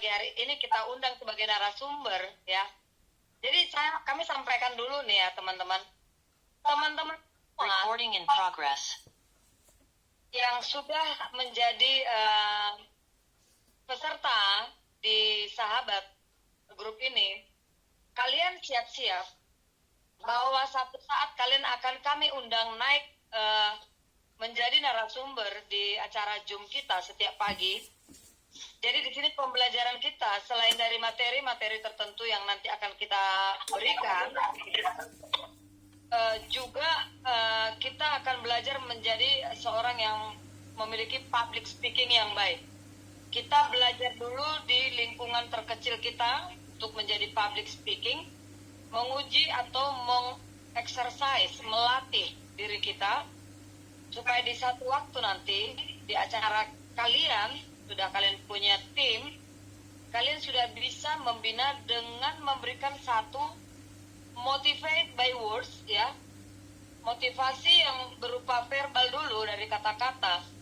pagi hari ini kita undang sebagai narasumber ya. Jadi kami sampaikan dulu nih ya teman-teman. Teman-teman Recording in progress. yang sudah menjadi peserta di sahabat grup ini, kalian siap-siap bahwa satu saat kalian akan kami undang naik menjadi narasumber di acara Zoom kita setiap pagi. Jadi di sini pembelajaran kita selain dari materi-materi tertentu yang nanti akan kita berikan, juga kita akan belajar menjadi seorang yang memiliki public speaking yang baik. Kita belajar dulu di lingkungan terkecil kita untuk menjadi public speaking, menguji atau mengexercise, melatih diri kita, supaya di satu waktu nanti di acara kalian, sudah kalian punya tim, kalian sudah bisa membina dengan memberikan satu motivate by words ya, motivasi yang berupa verbal dulu dari kata-kata.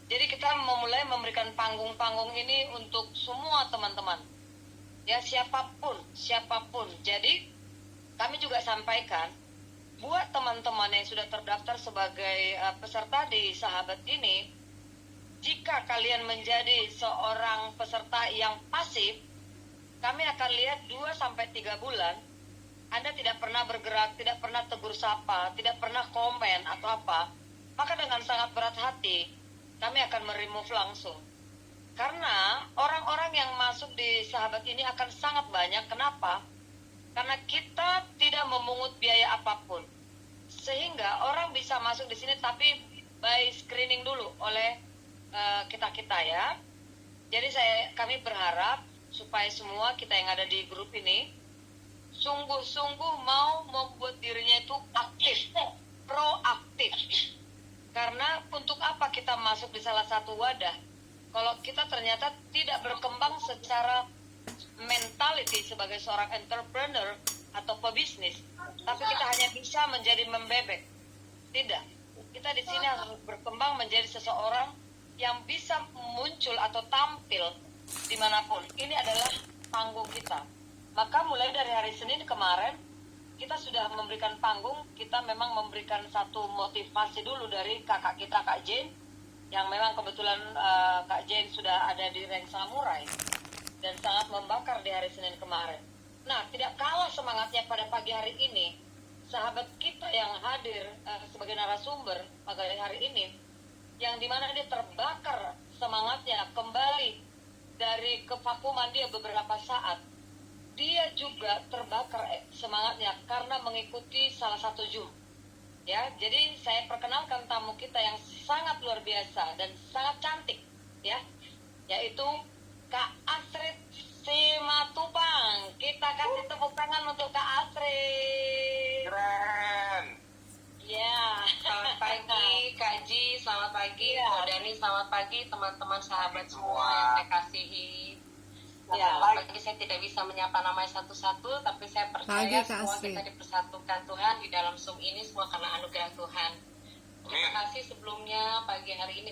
Jadi kita memulai memberikan panggung-panggung ini untuk semua teman-teman ya, siapapun. Jadi kami juga sampaikan buat teman-teman yang sudah terdaftar sebagai peserta di sahabat ini, jika kalian menjadi seorang peserta yang pasif, kami akan lihat 2-3 bulan Anda tidak pernah bergerak, tidak pernah tegur sapa, tidak pernah komen atau apa, maka dengan sangat berat hati kami akan meremove langsung. Karena orang-orang yang masuk di sahabat ini akan sangat banyak. Kenapa? Karena kita tidak memungut biaya apapun, sehingga orang bisa masuk di sini tapi by screening dulu oleh kita ya. Jadi kami berharap supaya semua kita yang ada di grup ini sungguh-sungguh mau membuat dirinya itu aktif, proaktif. Karena untuk apa kita masuk di salah satu wadah kalau kita ternyata tidak berkembang secara mentality sebagai seorang entrepreneur atau pebisnis, tapi kita hanya bisa menjadi membebek. Tidak, kita di sini harus berkembang menjadi seseorang yang bisa muncul atau tampil dimanapun. Ini adalah panggung kita. Maka mulai dari hari Senin kemarin kita sudah memberikan panggung. Kita memang memberikan satu motivasi dulu dari kakak kita, Kak Jane, yang memang kebetulan Kak Jane sudah ada di rank samurai dan sangat membakar di hari Senin kemarin. Nah, tidak kalah semangatnya pada pagi hari ini, sahabat kita yang hadir sebagai narasumber pada hari ini, yang dimana dia terbakar semangatnya kembali dari kevakuman dia beberapa saat. Dia juga terbakar semangatnya karena mengikuti salah satu Zoom. Ya, jadi saya perkenalkan tamu kita yang sangat luar biasa dan sangat cantik, ya, yaitu Kak Astrid Simatupang. Kita kasih tepuk tangan untuk Kak Astrid. Keren. Ya. Selamat pagi Kak Ji, selamat pagi Kak Dani, selamat pagi teman-teman sahabat semua yang saya kasihi. Ya, pagi saya tidak bisa menyapa namanya satu-satu, tapi saya percaya semua kita dipersatukan Tuhan di dalam Zoom ini semua karena anugerah Tuhan. Terima kasih sebelumnya pagi hari ini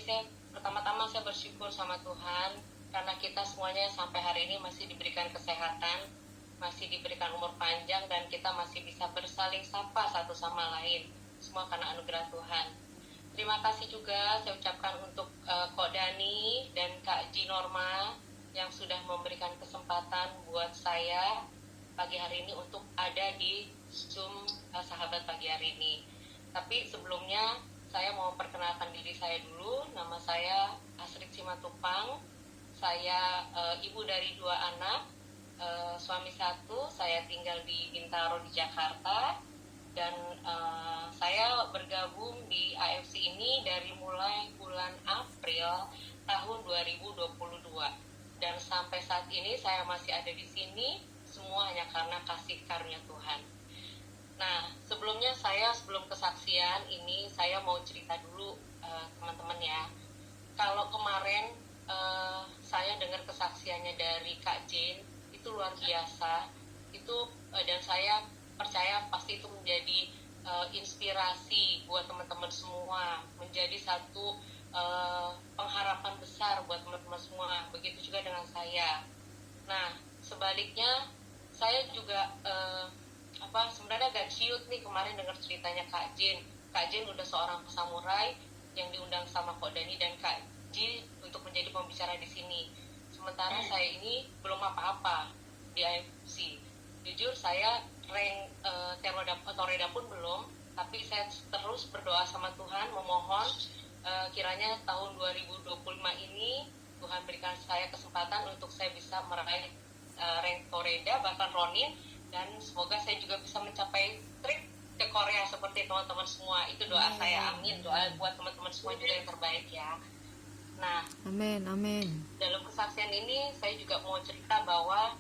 pertama-tama saya bersyukur sama Tuhan karena kita semuanya sampai hari ini masih diberikan kesehatan, masih diberikan umur panjang dan kita masih bisa bersaling sapa satu sama lain. Semua karena anugerah Tuhan. Terima kasih juga saya ucapkan untuk Kak Dani dan Kak Ji Norma yang sudah memberikan kesempatan buat saya pagi hari ini untuk ada di Zoom sahabat pagi hari ini. Tapi sebelumnya saya mau perkenalkan diri saya dulu. Nama saya Astrid Simatupang. Saya ibu dari 2 anak, suami 1. Saya tinggal di Bintaro di Jakarta. Dan saya bergabung di AFC ini dari mulai bulan April tahun 2022. Dan sampai saat ini saya masih ada di sini, semua hanya karena kasih karunia Tuhan. Nah, sebelum kesaksian ini, saya mau cerita dulu teman-teman ya. Kalau kemarin saya dengar kesaksiannya dari Kak Jane, itu luar biasa. Dan saya percaya pasti itu menjadi inspirasi buat teman-teman semua, menjadi satu pengharapan besar buat teman-teman semua. Begitu juga dengan saya. Nah, sebaliknya saya juga sebenarnya agak ciut nih kemarin dengar ceritanya Kak Jin. Kak Jin udah seorang samurai yang diundang sama Kak Dani dan Kak Ji untuk menjadi pembicara di sini. Sementara saya ini belum apa-apa di AFC. Jujur saya rank Toreda pun belum, tapi saya terus berdoa sama Tuhan, memohon kiranya tahun 2025 ini Tuhan berikan saya kesempatan untuk saya bisa meraih rank Toreda bahkan Ronin, dan semoga saya juga bisa mencapai trip ke Korea seperti teman-teman semua. Itu doa saya, amin. Doa buat teman-teman semua juga yang terbaik ya. Nah, amin. Dalam kesaksian ini saya juga mau cerita bahwa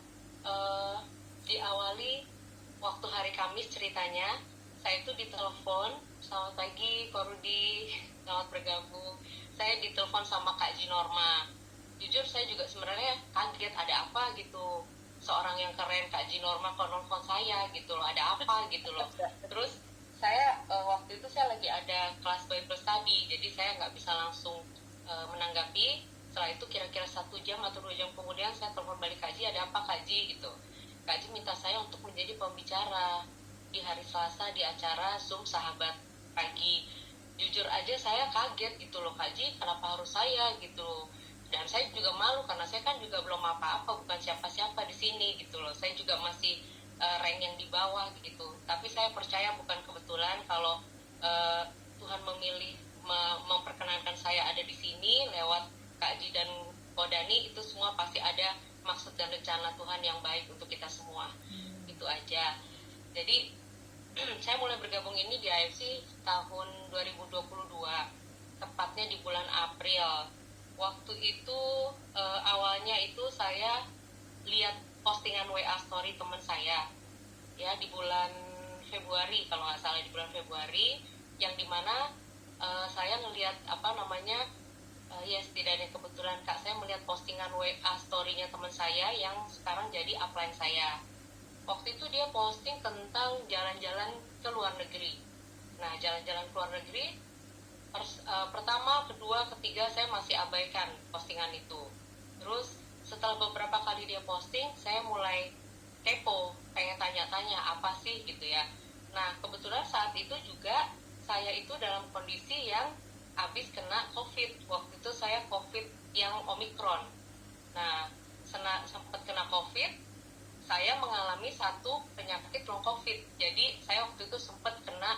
diawali waktu hari Kamis ceritanya, saya itu ditelepon, selamat pagi Ko Rudi, selamat bergabung. Saya ditelepon sama Kak Ji Norma. Jujur saya juga sebenarnya kaget, ada apa gitu, seorang yang keren Kak Ji Norma kok nelfon saya gitu loh, ada apa gitu loh. Terus saya waktu itu saya lagi ada kelas Bible study, jadi saya nggak bisa langsung menanggapi. Setelah itu kira-kira 1 jam atau 2 jam kemudian saya telepon balik Kak Ji, ada apa Kak Ji gitu. Kak Ji minta saya untuk menjadi pembicara di hari Selasa di acara Zoom Sahabat Pagi. Jujur aja saya kaget gitu loh, Kak Ji kenapa harus saya gitu. Dan saya juga malu karena saya kan juga belum apa-apa, bukan siapa-siapa di sini gitu loh. Saya juga masih rank yang di bawah gitu. Tapi saya percaya bukan kebetulan kalau Tuhan memilih memperkenankan saya ada di sini lewat Kak Ji dan Kodani. Itu semua pasti ada maksud dan rencana Tuhan yang baik untuk kita semua. Itu aja. Jadi saya mulai bergabung ini di AFC tahun 2022, tepatnya di bulan April. Waktu itu awalnya itu saya lihat postingan WA story teman saya ya di bulan Februari, kalau nggak salah di bulan Februari, yang dimana saya ngelihat setidaknya kebetulan Kak, saya melihat postingan WA story-nya teman saya yang sekarang jadi upline saya. Waktu itu dia posting tentang jalan-jalan ke luar negeri. Nah, jalan-jalan ke luar negeri pertama, kedua, ketiga saya masih abaikan postingan itu. Terus setelah beberapa kali dia posting, saya mulai kepo, pengen tanya-tanya apa sih gitu ya. Nah, kebetulan saat itu juga saya itu dalam kondisi yang habis kena COVID. Waktu itu saya COVID yang Omicron. Nah, sempat kena COVID, saya mengalami satu penyakit long COVID. Jadi saya waktu itu sempat kena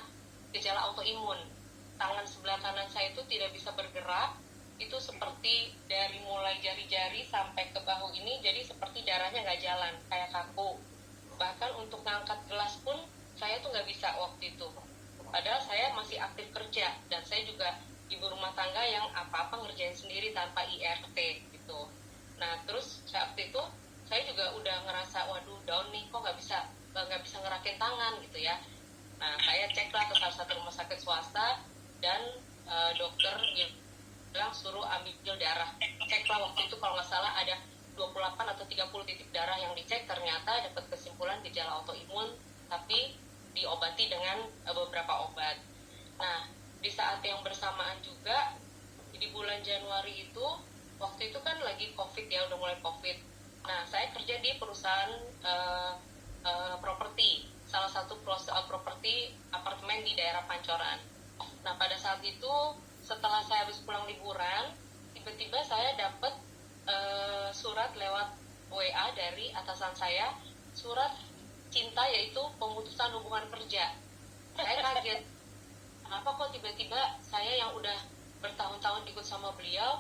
gejala autoimun. Tangan sebelah kanan saya itu tidak bisa bergerak, itu seperti dari mulai jari-jari sampai ke bahu ini, jadi seperti darahnya nggak jalan, kayak kaku. Bahkan untuk ngangkat gelas pun saya tuh nggak bisa waktu itu. Padahal saya masih aktif kerja, dan saya juga ibu rumah tangga yang apa-apa ngerjain sendiri tanpa IRT gitu. Nah, terus saat itu saya juga udah ngerasa, waduh down nih, kok nggak bisa ngerakin tangan gitu ya. Nah, saya ceklah ke salah satu rumah sakit swasta, dan dokter bilang suruh ambil darah. Ceklah waktu itu kalau nggak salah ada 28 atau 30 titik darah yang dicek, ternyata dapat kesimpulan gejala autoimun, tapi diobati dengan beberapa obat. Nah, di saat yang bersamaan juga di bulan Januari itu, waktu itu kan lagi COVID ya, udah mulai COVID. Nah, saya kerja di perusahaan properti, salah satu properti apartemen di daerah Pancoran. Nah, pada saat itu setelah saya habis pulang liburan, tiba-tiba saya dapat surat lewat WA dari atasan saya, surat cinta, yaitu pemutusan hubungan kerja. Saya kaget, kenapa kok tiba-tiba saya yang udah bertahun-tahun ikut sama beliau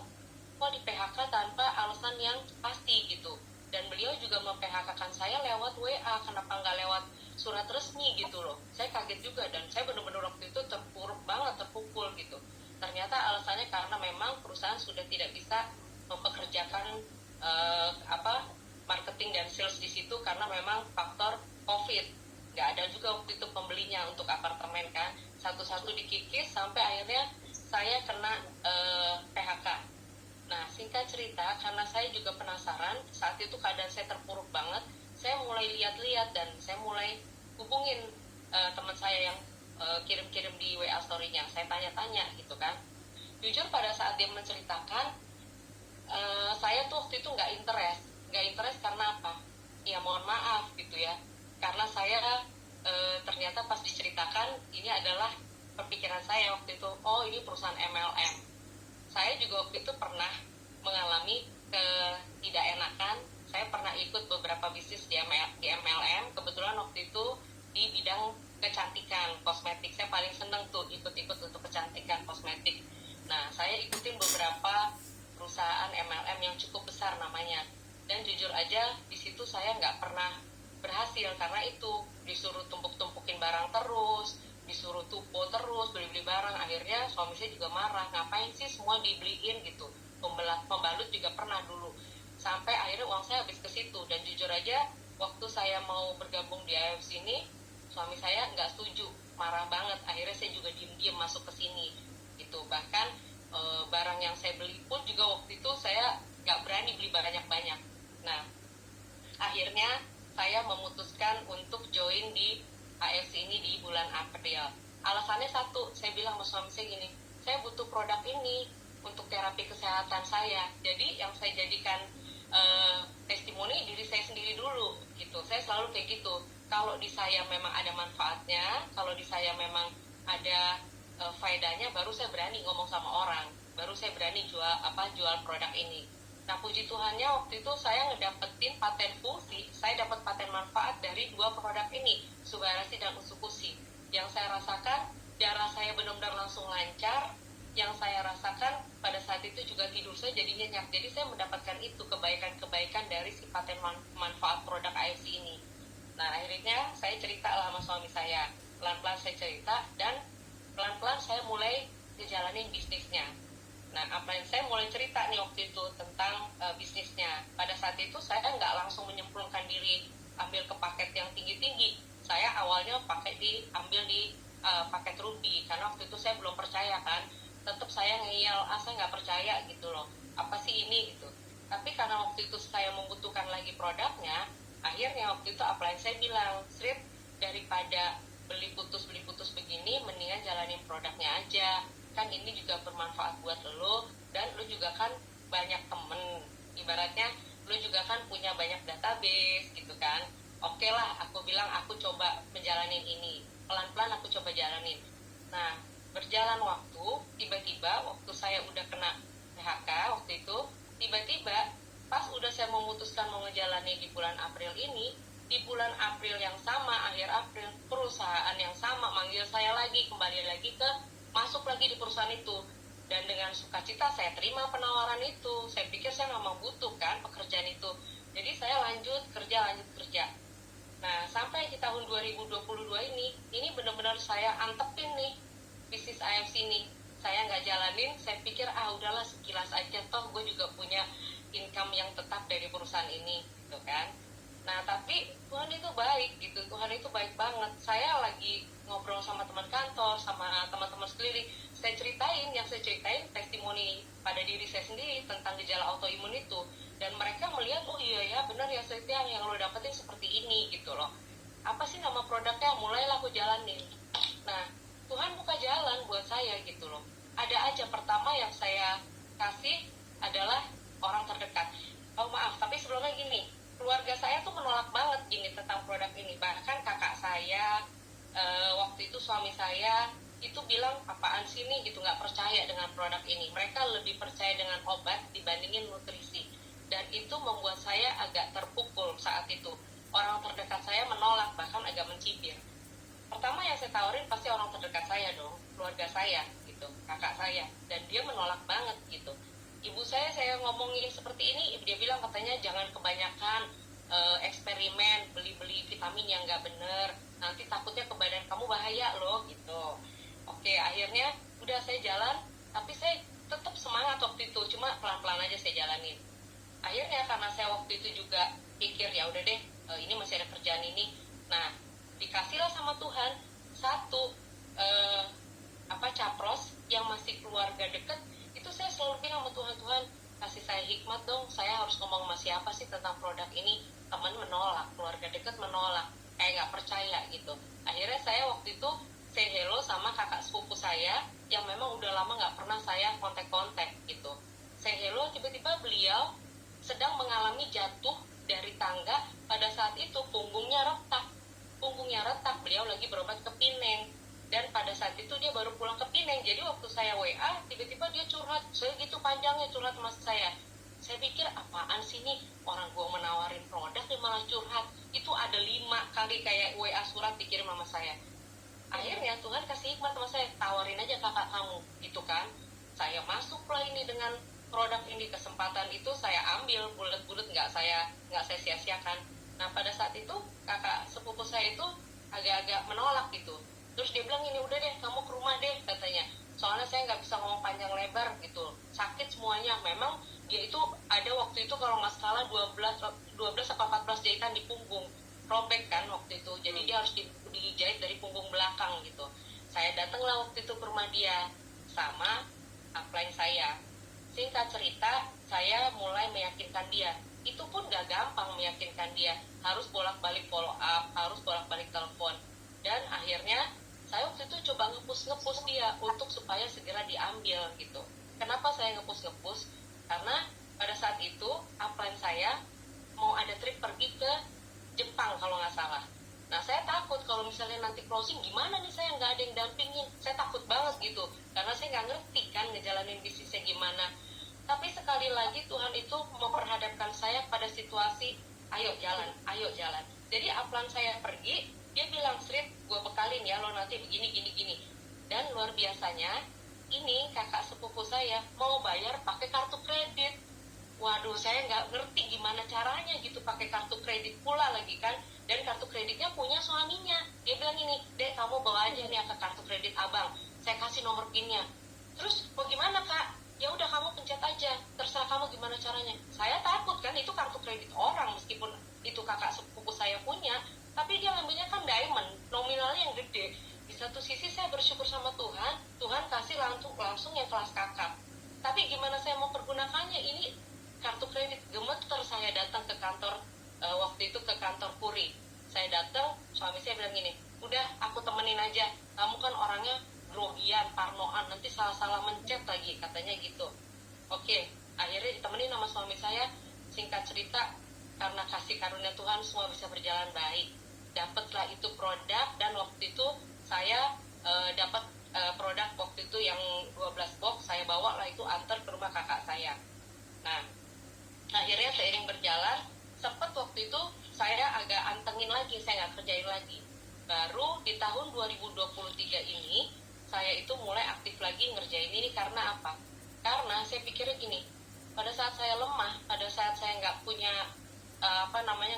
kok di PHK tanpa alasan yang pasti gitu. Dan beliau juga mem-PHK-kan saya lewat WA, kenapa nggak lewat surat resmi gitu loh. Saya kaget juga, dan saya benar-benar waktu itu terpuruk banget, terpukul gitu. Ternyata alasannya karena memang perusahaan sudah tidak bisa mempekerjakan marketing dan sales di situ karena memang faktor COVID. Nggak ada juga waktu itu pembelinya untuk apartemen kan. Satu-satu dikikis sampai akhirnya saya kena PHK. Nah, singkat cerita, karena saya juga penasaran, saat itu keadaan saya terpuruk banget, saya mulai lihat-lihat dan saya mulai hubungin teman saya yang kirim-kirim di WA story-nya. Saya tanya-tanya gitu kan. Jujur pada saat dia menceritakan, saya tuh waktu itu nggak interest karena apa? maaf gitu ya, karena saya ternyata pas diceritakan ini adalah perpikiran saya waktu itu, oh ini perusahaan MLM. Saya juga waktu itu pernah mengalami ketidakenakan. Saya pernah ikut beberapa bisnis di MLM. Kebetulan waktu itu di bidang kecantikan, kosmetik. Saya paling seneng tuh ikut-ikut untuk kecantikan kosmetik. Nah, saya ikutin beberapa perusahaan MLM yang cukup besar namanya. Dan jujur aja, di situ saya nggak pernah berhasil karena itu disuruh tumpuk-tumpukin barang terus, disuruh tupo terus, beli-beli barang. Akhirnya suami saya juga marah, ngapain sih semua dibeliin gitu. Pembalut juga pernah dulu. Sampai akhirnya uang saya habis ke situ. Dan jujur aja, waktu saya mau bergabung di AFC ini, suami saya nggak setuju, marah banget. Akhirnya saya juga diem-diem masuk ke sini gitu. Bahkan barang yang saya beli pun juga waktu itu saya nggak berani beli banyak-banyak. Nah, akhirnya saya memutuskan untuk join di AFC ini di bulan April. Alasannya satu, saya bilang sama suami saya gini, saya butuh produk ini untuk terapi kesehatan saya. Jadi yang saya jadikan testimoni diri saya sendiri dulu gitu. Saya selalu kayak gitu. Kalau di saya memang ada manfaatnya, kalau di saya memang ada faedahnya, baru saya berani ngomong sama orang, baru saya berani jual produk ini. Nah, puji Tuhannya waktu itu saya ngedapetin paten fungsi, saya dapat paten manfaat dari 2 produk ini, Subarasi dan Usukusi. Yang saya rasakan, darah saya benar-benar langsung lancar. Yang saya rasakan pada saat itu juga tidur saya jadi nyenyak. Jadi saya mendapatkan itu, kebaikan-kebaikan dari si paten manfaat produk AFC ini. Nah, akhirnya saya cerita lah sama suami saya. Pelan-pelan saya cerita dan pelan-pelan saya mulai ngejalanin bisnisnya. Nah, saya mulai cerita nih waktu itu tentang bisnisnya. Pada saat itu saya nggak langsung menyemplungkan diri ambil ke paket yang tinggi-tinggi. Saya awalnya ambil di paket ruby, karena waktu itu saya belum percaya kan. Tetap saya ngeyel, saya nggak percaya gitu loh. Apa sih ini gitu. Tapi karena waktu itu saya membutuhkan lagi produknya, akhirnya waktu itu upline saya bilang, Srit, daripada beli putus begini, mendingan jalanin produknya aja. Kan ini juga bermanfaat buat lo, dan lo juga kan banyak temen, ibaratnya lo juga kan punya banyak database gitu kan. Oke lah, aku bilang aku coba menjalanin ini, pelan-pelan aku coba jalanin. Nah, berjalan waktu, tiba-tiba waktu saya udah kena PHK waktu itu, tiba-tiba pas udah saya memutuskan mau ngejalanin di bulan April ini, di bulan April yang sama, akhir April, perusahaan yang sama manggil saya lagi, kembali lagi masuk lagi di perusahaan itu. Dan dengan sukacita saya terima penawaran itu. Saya pikir saya memang butuh kan pekerjaan itu. Jadi saya lanjut kerja. Nah, sampai di tahun 2022 ini benar-benar saya antepin nih bisnis AFC ini. Saya nggak jalanin, saya pikir udahlah sekilas aja, toh gue juga punya income yang tetap dari perusahaan ini gitu kan. Nah, tapi Tuhan itu baik gitu, Tuhan itu baik banget. Saya lagi ngobrol sama teman kantor, sama teman-teman sekeliling, saya ceritain testimoni pada diri saya sendiri tentang gejala autoimun itu, dan mereka melihat, oh iya ya benar ya, yang lo dapetin seperti ini gitu loh. Apa sih nama produknya? Mulailah aku jalanin. Nah, Tuhan buka jalan buat saya gitu loh. Ada aja, pertama yang saya kasih adalah orang terdekat. Oh maaf, tapi sebelumnya gini, keluarga saya tuh menolak banget gini tentang produk ini. Bahkan kakak saya, waktu itu suami saya itu bilang, apaan sih nih gitu, nggak percaya dengan produk ini. Mereka lebih percaya dengan obat dibandingin nutrisi. Dan itu membuat saya agak terpukul saat itu. Orang terdekat saya menolak, bahkan agak mencibir. Pertama yang saya tawarin pasti orang terdekat saya dong, keluarga saya gitu, kakak saya. Dan dia menolak banget gitu. Ibu saya ngomongin seperti ini, dia bilang katanya jangan kebanyakan eksperimen, beli-beli vitamin yang nggak bener, nanti takutnya ke badan kamu bahaya loh gitu. Oke, akhirnya udah saya jalan, tapi saya tetap semangat waktu itu, cuma pelan-pelan aja saya jalanin. Akhirnya karena saya waktu itu juga pikir ya udah deh, ini masih ada kerjaan ini. Nah, dikasihlah sama Tuhan satu capros yang masih keluarga deket. Itu saya selalu bilang sama Tuhan, kasih saya hikmat dong, saya harus ngomong sama siapa sih tentang produk ini. Teman menolak, keluarga dekat menolak, kayak nggak percaya gitu. Akhirnya saya waktu itu say hello sama kakak sepupu saya yang memang udah lama nggak pernah saya kontak-kontak gitu. Say hello, tiba-tiba beliau sedang mengalami jatuh dari tangga pada pada saat itu punggungnya retak, beliau lagi berobat ke Pineng, dan pada saat itu dia baru pulang ke Pineng. Jadi waktu saya WA, tiba-tiba dia curhat segitu panjangnya curhat sama saya pikir apaan sih nih, orang gua menawarin produk dia malah curhat. Itu ada 5 kali kayak WA surat dikirim sama saya. Akhirnya Tuhan kasih hikmat sama saya, tawarin aja kakak kamu gitu kan. Saya masuklah ini dengan produk ini, kesempatan itu saya ambil bulat-bulat, nggak saya sia-siakan. Nah pada saat itu kakak sepupu saya itu agak-agak menolak gitu. Terus dia bilang, ini udah deh kamu ke rumah deh katanya, soalnya saya nggak bisa ngomong panjang lebar gitu, sakit semuanya. Memang dia itu ada waktu itu kalau nggak salah 12 atau 14 jahitan di punggung, robek kan waktu itu, jadi dia harus dijahit dari punggung belakang gitu. Saya datanglah waktu itu ke rumah dia sama upline saya. Singkat cerita, saya mulai meyakinkan dia. Itu pun gak gampang meyakinkan dia, harus bolak-balik follow up, harus bolak-balik telepon. Dan akhirnya saya waktu itu coba nge-push dia untuk supaya segera diambil gitu. Kenapa saya nge-push? Karena pada saat itu upline saya mau ada trip pergi ke Jepang kalau nggak salah. Nah saya takut kalau misalnya nanti closing gimana nih, saya nggak ada yang dampingin, saya takut banget gitu, karena saya nggak ngerti kan ngejalanin bisnisnya gimana. Tapi sekali lagi Tuhan itu memperhadapkan saya pada situasi, ayo jalan. Jadi upline saya pergi, dia bilang, Srit, gue bekalin ya lo nanti begini gini. Dan luar biasanya, ini kakak sepupu saya mau bayar pakai kartu kredit. Waduh, saya nggak ngerti gimana caranya gitu pakai kartu kredit pula lagi kan. Dan kartu kreditnya punya suaminya. Dia bilang ini, Dek kamu bawa aja nih ke kartu kredit abang, saya kasih nomor pinnya. Terus bagaimana kak? Ya udah kamu pencet aja, terserah kamu gimana caranya. Saya takut kan, itu kartu kredit orang, meskipun itu kakak sepupu saya punya, tapi dia ngambilnya kan diamond, nominalnya yang gede. Di satu sisi saya bersyukur sama Tuhan, Tuhan kasih langsung yang kelas kakap. Tapi gimana saya mau pergunakannya, ini kartu kredit. Gemeter saya datang ke kantor, waktu itu ke kantor Puri. Saya datang, suami saya bilang gini, udah aku temenin aja, kamu kan orangnya grogian, parnoan, nanti salah-salah mencet lagi, katanya gitu. Oke, akhirnya ditemenin sama suami saya. Singkat cerita, karena kasih karunia Tuhan semua bisa berjalan baik. Dapatlah itu produk, dan waktu itu saya dapat produk waktu itu yang 12 box, saya bawa lah itu antar ke rumah kakak saya. Nah, akhirnya seiring berjalan, sempat waktu itu saya agak antengin lagi, saya nggak kerjain lagi. Baru di tahun 2023 ini, saya itu mulai aktif lagi ngerjain ini. Karena apa? Karena saya pikirnya gini, pada saat saya lemah, pada saat saya nggak punya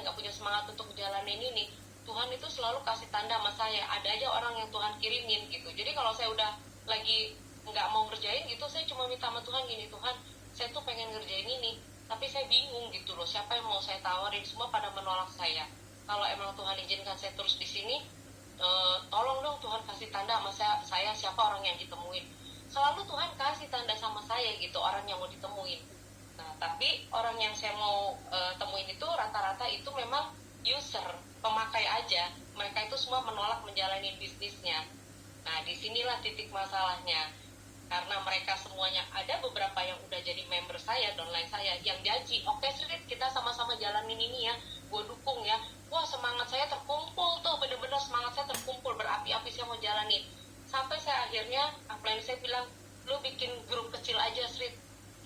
nggak punya semangat untuk jalanin ini, Tuhan itu selalu kasih tanda sama saya. Ada aja orang yang Tuhan kirimin gitu. Jadi kalau saya udah lagi nggak mau ngerjain gitu, saya cuma minta sama Tuhan gini, Tuhan, saya tuh pengen ngerjain ini, tapi saya bingung gitu loh, siapa yang mau saya tawarin, semua pada menolak saya. Kalau emang Tuhan izinkan saya terus di sini, tolong dong Tuhan kasih tanda sama saya siapa orang yang ditemuin. Selalu Tuhan kasih tanda sama saya gitu, orang yang mau ditemuin. Nah tapi orang yang saya mau temuin itu rata-rata itu memang user, pemakai aja. Mereka itu semua menolak menjalani bisnisnya. Nah disinilah titik masalahnya, karena mereka semuanya, ada beberapa yang udah jadi member saya, downline saya, yang janji, oke Srit, kita sama-sama jalanin ini ya, gue dukung ya. Wah semangat saya terkumpul tuh, bener-bener semangat saya terkumpul, berapi-api saya mau jalanin. Sampai saya akhirnya, upline saya bilang, lu bikin grup kecil aja Srit,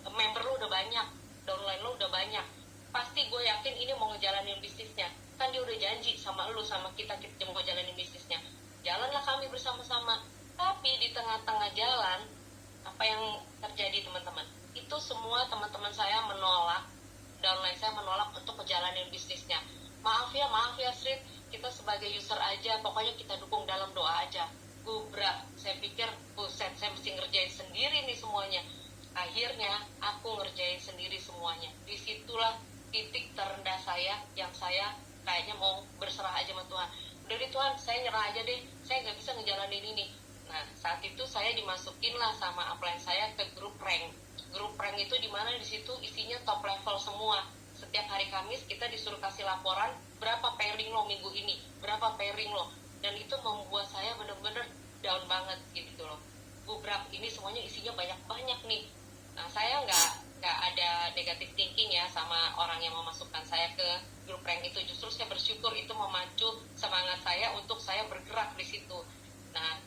member lu udah banyak, downline lu udah banyak, pasti gue yakin ini mau ngejalanin bisnisnya. Kan dia udah janji sama lu, sama kita mau jalanin bisnisnya. Jalanlah kami bersama-sama. Tapi di tengah-tengah jalan, apa yang terjadi teman-teman? Itu semua teman-teman saya menolak, downline saya menolak untuk menjalani bisnisnya. Maaf ya Srit, kita sebagai user aja, pokoknya kita dukung dalam doa aja. Gubrak, saya pikir, buset, saya mesti ngerjain sendiri nih semuanya. Akhirnya aku ngerjain sendiri semuanya. Disitulah titik terendah saya, yang saya kayaknya mau berserah aja sama Tuhan. Udah deh Tuhan, saya nyerah aja deh, saya nggak bisa ngejalanin ini. Nah, saat itu saya dimasukin lah sama upline saya ke grup rank. Grup rank itu dimana di situ isinya top level semua. Setiap hari Kamis kita disuruh kasih laporan berapa pairing lo minggu ini, berapa pairing lo. Dan itu membuat saya bener-bener down banget gitu loh. Gubrak, ini semuanya isinya banyak-banyak nih. Nah, saya nggak nggak ada negatif thinking ya sama orang yang memasukkan saya ke grup prank itu. Justru saya bersyukur itu memacu semangat saya untuk saya bergerak di situ. Nah,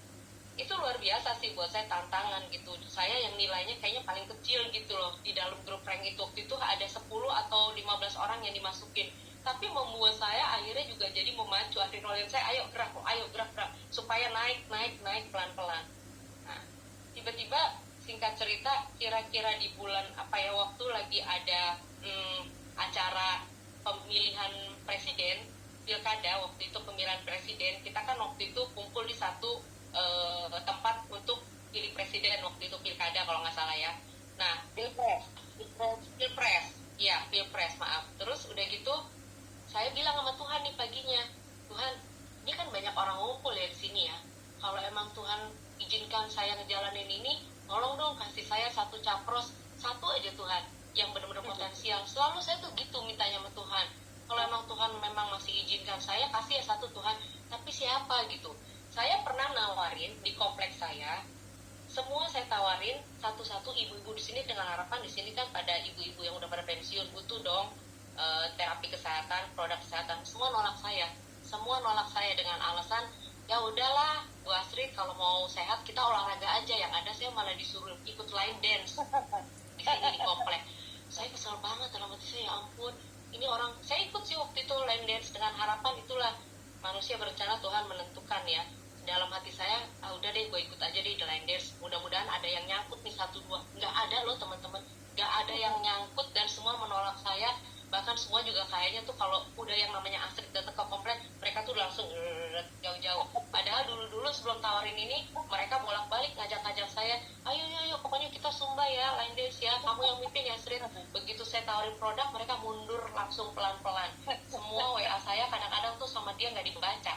itu luar biasa sih buat saya, tantangan gitu. Saya yang nilainya kayaknya paling kecil gitu loh di dalam grup prank itu. Waktu itu ada 10 atau 15 orang yang dimasukin. Tapi membuat saya akhirnya juga jadi memacu adrenalin saya, ayo gerak, supaya naik pelan-pelan. Nah, tiba-tiba singkat cerita, kira-kira di bulan apa ya, waktu lagi ada acara pemilihan presiden, pilkada waktu itu, pemilihan presiden, kita kan waktu itu kumpul di satu tempat untuk pilih presiden waktu itu, pilkada kalau nggak salah ya. Nah, pilpres, ya pilpres, maaf. Terus udah gitu, saya bilang sama Tuhan nih paginya, Tuhan, ini kan banyak orang ngumpul ya di sini ya. Kalau emang Tuhan izinkan saya ngejalanin ini, tolong dong kasih saya satu capros, satu aja Tuhan, yang benar-benar potensial. Selalu saya tuh gitu mintanya sama Tuhan. Kalau emang Tuhan memang masih izinkan saya, kasih ya satu Tuhan. Tapi siapa gitu? Saya pernah nawarin di kompleks saya, semua saya tawarin satu-satu ibu-ibu di sini, dengan harapan di sini kan pada ibu-ibu yang udah pada pensiun, butuh dong terapi kesehatan, produk kesehatan. Semua nolak saya dengan alasan, ya udahlah Bu Astrid, kalau mau sehat kita olahraga aja. Yang ada saya malah disuruh ikut line dance di sini di komplek. Saya kesel banget dalam hati saya, ya ampun, ini orang, saya ikut sih waktu itu line dance dengan harapan itulah manusia berencana, Tuhan menentukan ya. Dalam hati saya, udah deh gue ikut aja deh di line dance, mudah-mudahan ada yang nyangkut nih, satu dua. Nggak ada loh teman-teman, nggak ada yang nyangkut, dan semua menolak saya. Bahkan semua juga kayaknya tuh kalau udah yang namanya Astrid datang ke komplek, mereka tuh langsung jauh-jauh. Padahal dulu-dulu sebelum tawarin ini, mereka bolak-balik ngajak-ngajak saya, ayo pokoknya kita sumba ya, line dance ya, kamu yang mimpin ya Astrid. Begitu saya tawarin produk, mereka mundur langsung pelan-pelan. Semua WA saya kadang-kadang tuh sama dia nggak dibaca,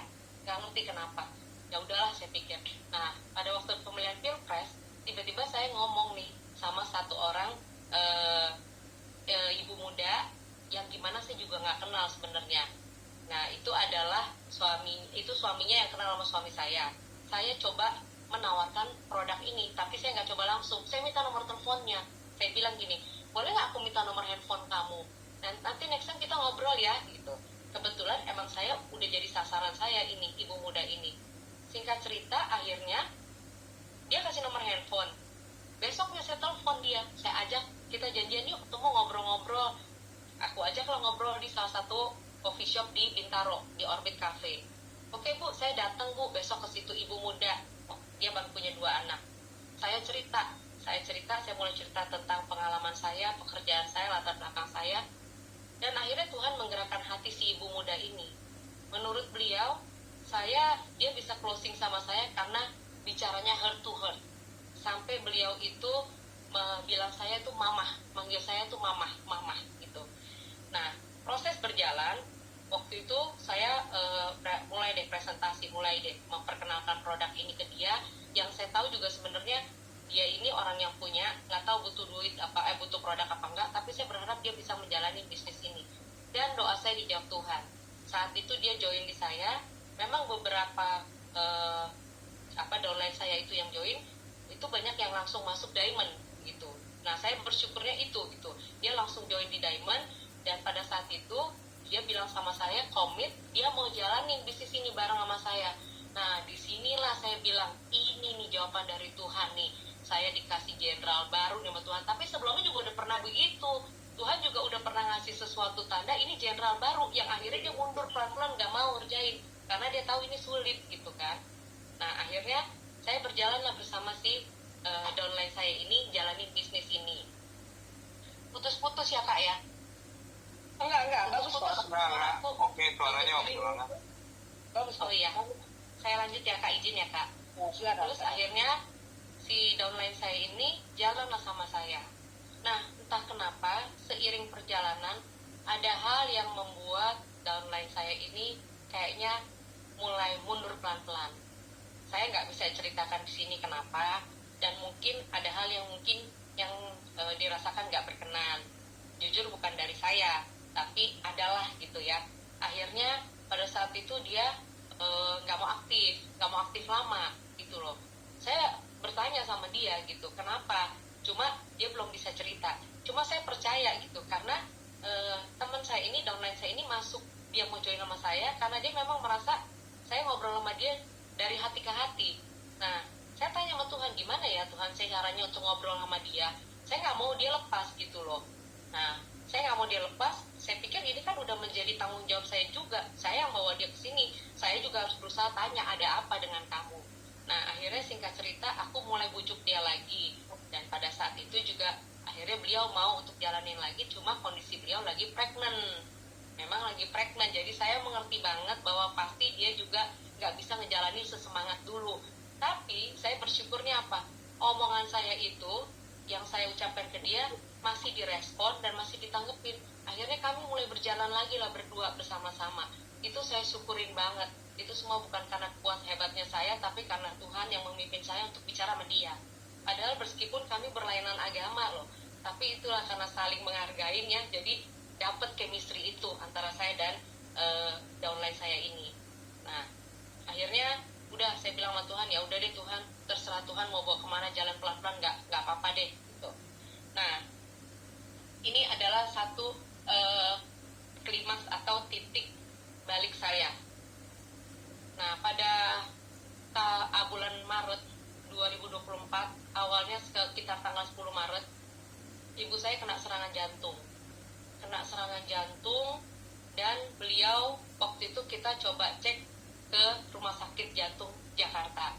nggak ngerti kenapa. Ya udahlah, saya pikir. Nah, pada waktu pemilihan pilpres, tiba-tiba saya ngomong nih sama satu orang ibu muda yang gimana saya juga nggak kenal sebenarnya. Nah, itu adalah suaminya yang kenal sama suami saya. Saya coba menawarkan produk ini, tapi saya nggak coba langsung. Saya minta nomor teleponnya. Saya bilang gini, boleh nggak aku minta nomor handphone kamu? Dan nanti next time kita ngobrol ya, gitu. Kebetulan emang saya udah jadi sasaran saya ini, ibu muda ini. Singkat cerita, akhirnya dia kasih nomor handphone. Besoknya saya telepon dia, saya ajak, kita janjian yuk ketemu ngobrol-ngobrol. Aku ajak lo ngobrol di salah satu coffee shop di Bintaro, di Orbit Cafe. Oke Bu, saya datang Bu besok ke situ, ibu muda. Dia baru punya 2 anak. Saya mulai cerita tentang pengalaman saya, pekerjaan saya, latar belakang saya. Dan akhirnya Tuhan menggerakkan hati si ibu muda ini. Menurut beliau, dia bisa closing sama saya karena bicaranya heart to heart. Sampai beliau itu bilang saya tuh mamah, manggil saya tuh mamah gitu. Nah, proses berjalan, waktu itu saya mulai deh presentasi, mulai deh memperkenalkan produk ini ke dia. Yang saya tahu juga sebenarnya dia ini orang yang punya, nggak tahu butuh duit butuh produk apa enggak, tapi saya berharap dia bisa menjalani bisnis ini. Dan doa saya dijawab Tuhan. Saat itu dia join di saya. Memang beberapa downline saya itu yang join, itu banyak yang langsung masuk Diamond gitu. Nah, saya bersyukurnya itu gitu. Dia langsung join di Diamond. Dan pada saat itu dia bilang sama saya, komit, dia mau jalanin bisnis ini bareng sama saya. Nah, disinilah saya bilang, ini nih jawaban dari Tuhan nih. Saya dikasih jenderal baru nih sama Tuhan. Tapi sebelumnya juga udah pernah begitu. Tuhan juga udah pernah ngasih sesuatu tanda, ini jenderal baru. Yang akhirnya dia mundur pelan-pelan, gak mau ngerjain. Karena dia tahu ini sulit gitu kan. Nah, akhirnya saya berjalanlah bersama si downline saya ini, jalanin bisnis ini. Putus-putus ya Kak ya? Enggak. Oke, suaranya oke banget. Bagus. Oh iya, saya lanjut ya Kak, izin ya Kak. Silakan. Terus akhirnya si downline saya ini jalanlah sama saya. Nah, entah kenapa seiring perjalanan ada hal yang membuat downline saya ini kayaknya mulai mundur pelan-pelan. Saya nggak bisa ceritakan di sini kenapa, dan mungkin ada hal yang dirasakan nggak berkenan. Jujur bukan dari saya, tapi adalah gitu ya. Akhirnya pada saat itu dia nggak mau aktif lama gitu loh. Saya bertanya sama dia gitu, kenapa? Cuma dia belum bisa cerita. Cuma saya percaya gitu, karena teman saya ini, downline saya ini masuk, dia mau join sama saya karena dia memang merasa saya ngobrol sama dia dari hati ke hati. Nah, saya tanya sama Tuhan, gimana ya Tuhan saya caranya untuk ngobrol sama dia, saya nggak mau dia lepas gitu loh. Nah, saya nggak mau dia lepas, saya pikir ini kan udah menjadi tanggung jawab saya juga, saya yang bawa dia ke sini, saya juga harus berusaha tanya ada apa dengan kamu. Nah, akhirnya singkat cerita aku mulai bujuk dia lagi, dan pada saat itu juga akhirnya beliau mau untuk jalanin lagi, cuma kondisi beliau lagi pregnant, memang lagi pregnant. Jadi saya mengerti banget bahwa pasti dia juga nggak bisa ngejalanin sesemangat dulu. Tapi saya bersyukurnya apa, omongan saya itu yang saya ucapkan ke dia masih direspon dan masih ditanggepin. Akhirnya kami mulai berjalan lagi lah berdua bersama-sama. Itu saya syukurin banget. Itu semua bukan karena kuat hebatnya saya, tapi karena Tuhan yang memimpin saya untuk bicara sama dia. Padahal meskipun kami berlainan agama loh, tapi itulah karena saling menghargain ya, jadi dapat chemistry itu antara saya dan downline saya ini. Nah, akhirnya udah saya bilang sama Tuhan, ya udah deh Tuhan, terserah Tuhan mau bawa kemana, jalan pelan-pelan nggak apa-apa deh gitu. Nah, ini adalah satu klimaks atau titik balik saya. Nah, pada bulan Maret 2024, awalnya sekitar tanggal 10 Maret, ibu saya kena serangan jantung. Dan beliau waktu itu kita coba cek ke Rumah Sakit Jantung Jakarta.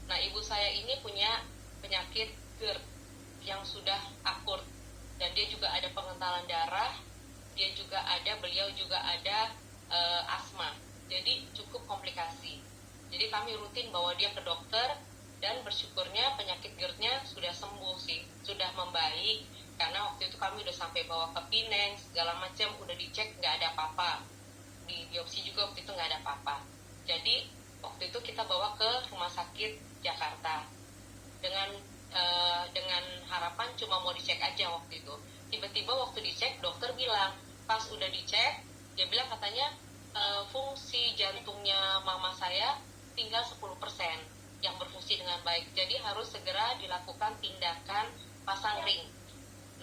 Nah, ibu saya ini punya penyakit GERD yang sudah akut, dan dia juga ada pengentalan darah, beliau juga ada asma, jadi cukup komplikasi. Jadi kami rutin bawa dia ke dokter, dan bersyukurnya penyakit GERD-nya sudah sembuh sih, sudah membaik, karena waktu itu kami udah sampai bawa ke Pineng, segala macam, udah dicek nggak ada apa-apa, di biopsi juga waktu itu nggak ada apa-apa. Jadi waktu itu kita bawa ke Rumah Sakit Jakarta dengan harapan cuma mau dicek aja waktu itu. Tiba-tiba waktu dicek, dokter bilang, pas udah dicek, dia bilang katanya fungsi jantungnya mama saya tinggal 10% yang berfungsi dengan baik, jadi harus segera dilakukan tindakan pasang ring.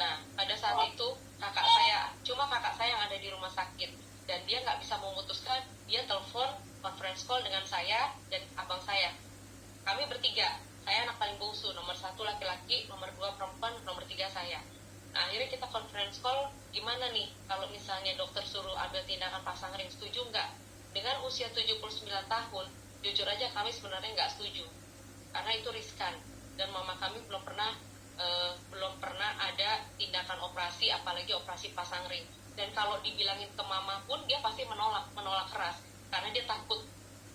Nah, pada saat itu kakak saya yang ada di rumah sakit, dan dia nggak bisa memutuskan, dia telepon conference call dengan saya dan abang saya. Kami bertiga, saya anak paling bungsu, nomor 1 laki-laki, nomor 2 perempuan, nomor 3 saya. Nah, akhirnya kita conference call, gimana nih kalau misalnya dokter suruh ambil tindakan pasang ring, setuju nggak? Dengan usia 79 tahun, jujur aja kami sebenarnya nggak setuju, karena itu riskan, dan mama kami belum pernah ada tindakan operasi, apalagi operasi pasang ring. Dan kalau dibilangin ke mama pun dia pasti menolak keras, karena dia takut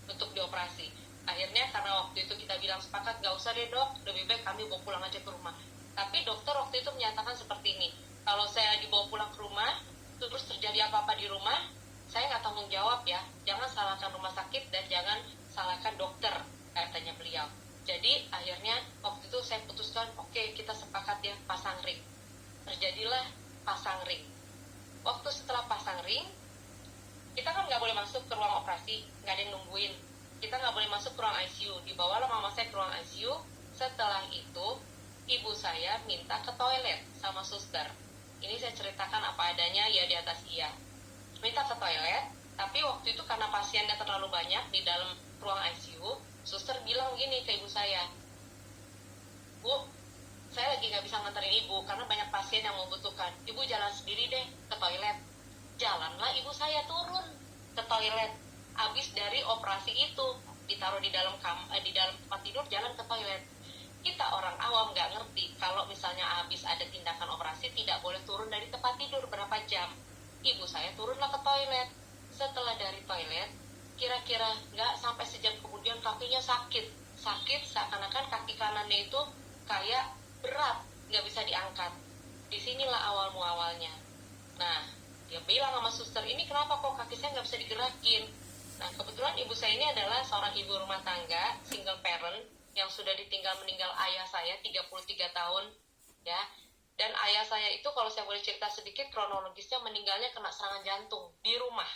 untuk dioperasi. Akhirnya karena waktu itu kita bilang sepakat, gak usah deh dok, lebih baik kami bawa pulang aja ke rumah. Tapi dokter waktu itu menyatakan seperti ini, kalau saya dibawa pulang ke rumah, terus terjadi apa-apa di rumah, saya nggak tanggung jawab ya, jangan salahkan rumah sakit dan jangan salahkan dokter, katanya beliau. Jadi akhirnya waktu itu saya putuskan, oke, kita sepakat ya pasang ring. Terjadilah pasang ring. Waktu setelah pasang ring, kita kan nggak boleh masuk ke ruang operasi, nggak ada yang nungguin. Kita nggak boleh masuk ke ruang ICU. Dibawalah mama saya ke ruang ICU. Setelah itu, ibu saya minta ke toilet sama suster. Ini saya ceritakan apa adanya ya di atas iya. Minta ke toilet, tapi waktu itu karena pasiennya terlalu banyak di dalam ruang ICU, suster bilang gini ke ibu saya, Bu, saya lagi nggak bisa nganterin ibu karena banyak pasien yang membutuhkan. Ibu jalan sendiri deh ke toilet. Jalanlah ibu saya turun ke toilet. Abis dari operasi itu ditaruh di dalam tempat tidur, jalan ke toilet. Kita orang awam nggak ngerti kalau misalnya abis ada tindakan operasi tidak boleh turun dari tempat tidur berapa jam. Ibu saya turunlah ke toilet. Setelah dari toilet, kira-kira nggak sampai sejam kemudian kakinya sakit seakan-akan kaki kanannya itu kayak berat, nggak bisa diangkat. Disinilah awal muawalnya. Nah, dia bilang sama suster, ini kenapa kok kaki saya nggak bisa digerakin? Nah, kebetulan ibu saya ini adalah seorang ibu rumah tangga, single parent, yang sudah ditinggal meninggal ayah saya 33 tahun, ya. Dan ayah saya itu, kalau saya boleh cerita sedikit kronologisnya, meninggalnya kena serangan jantung di rumah.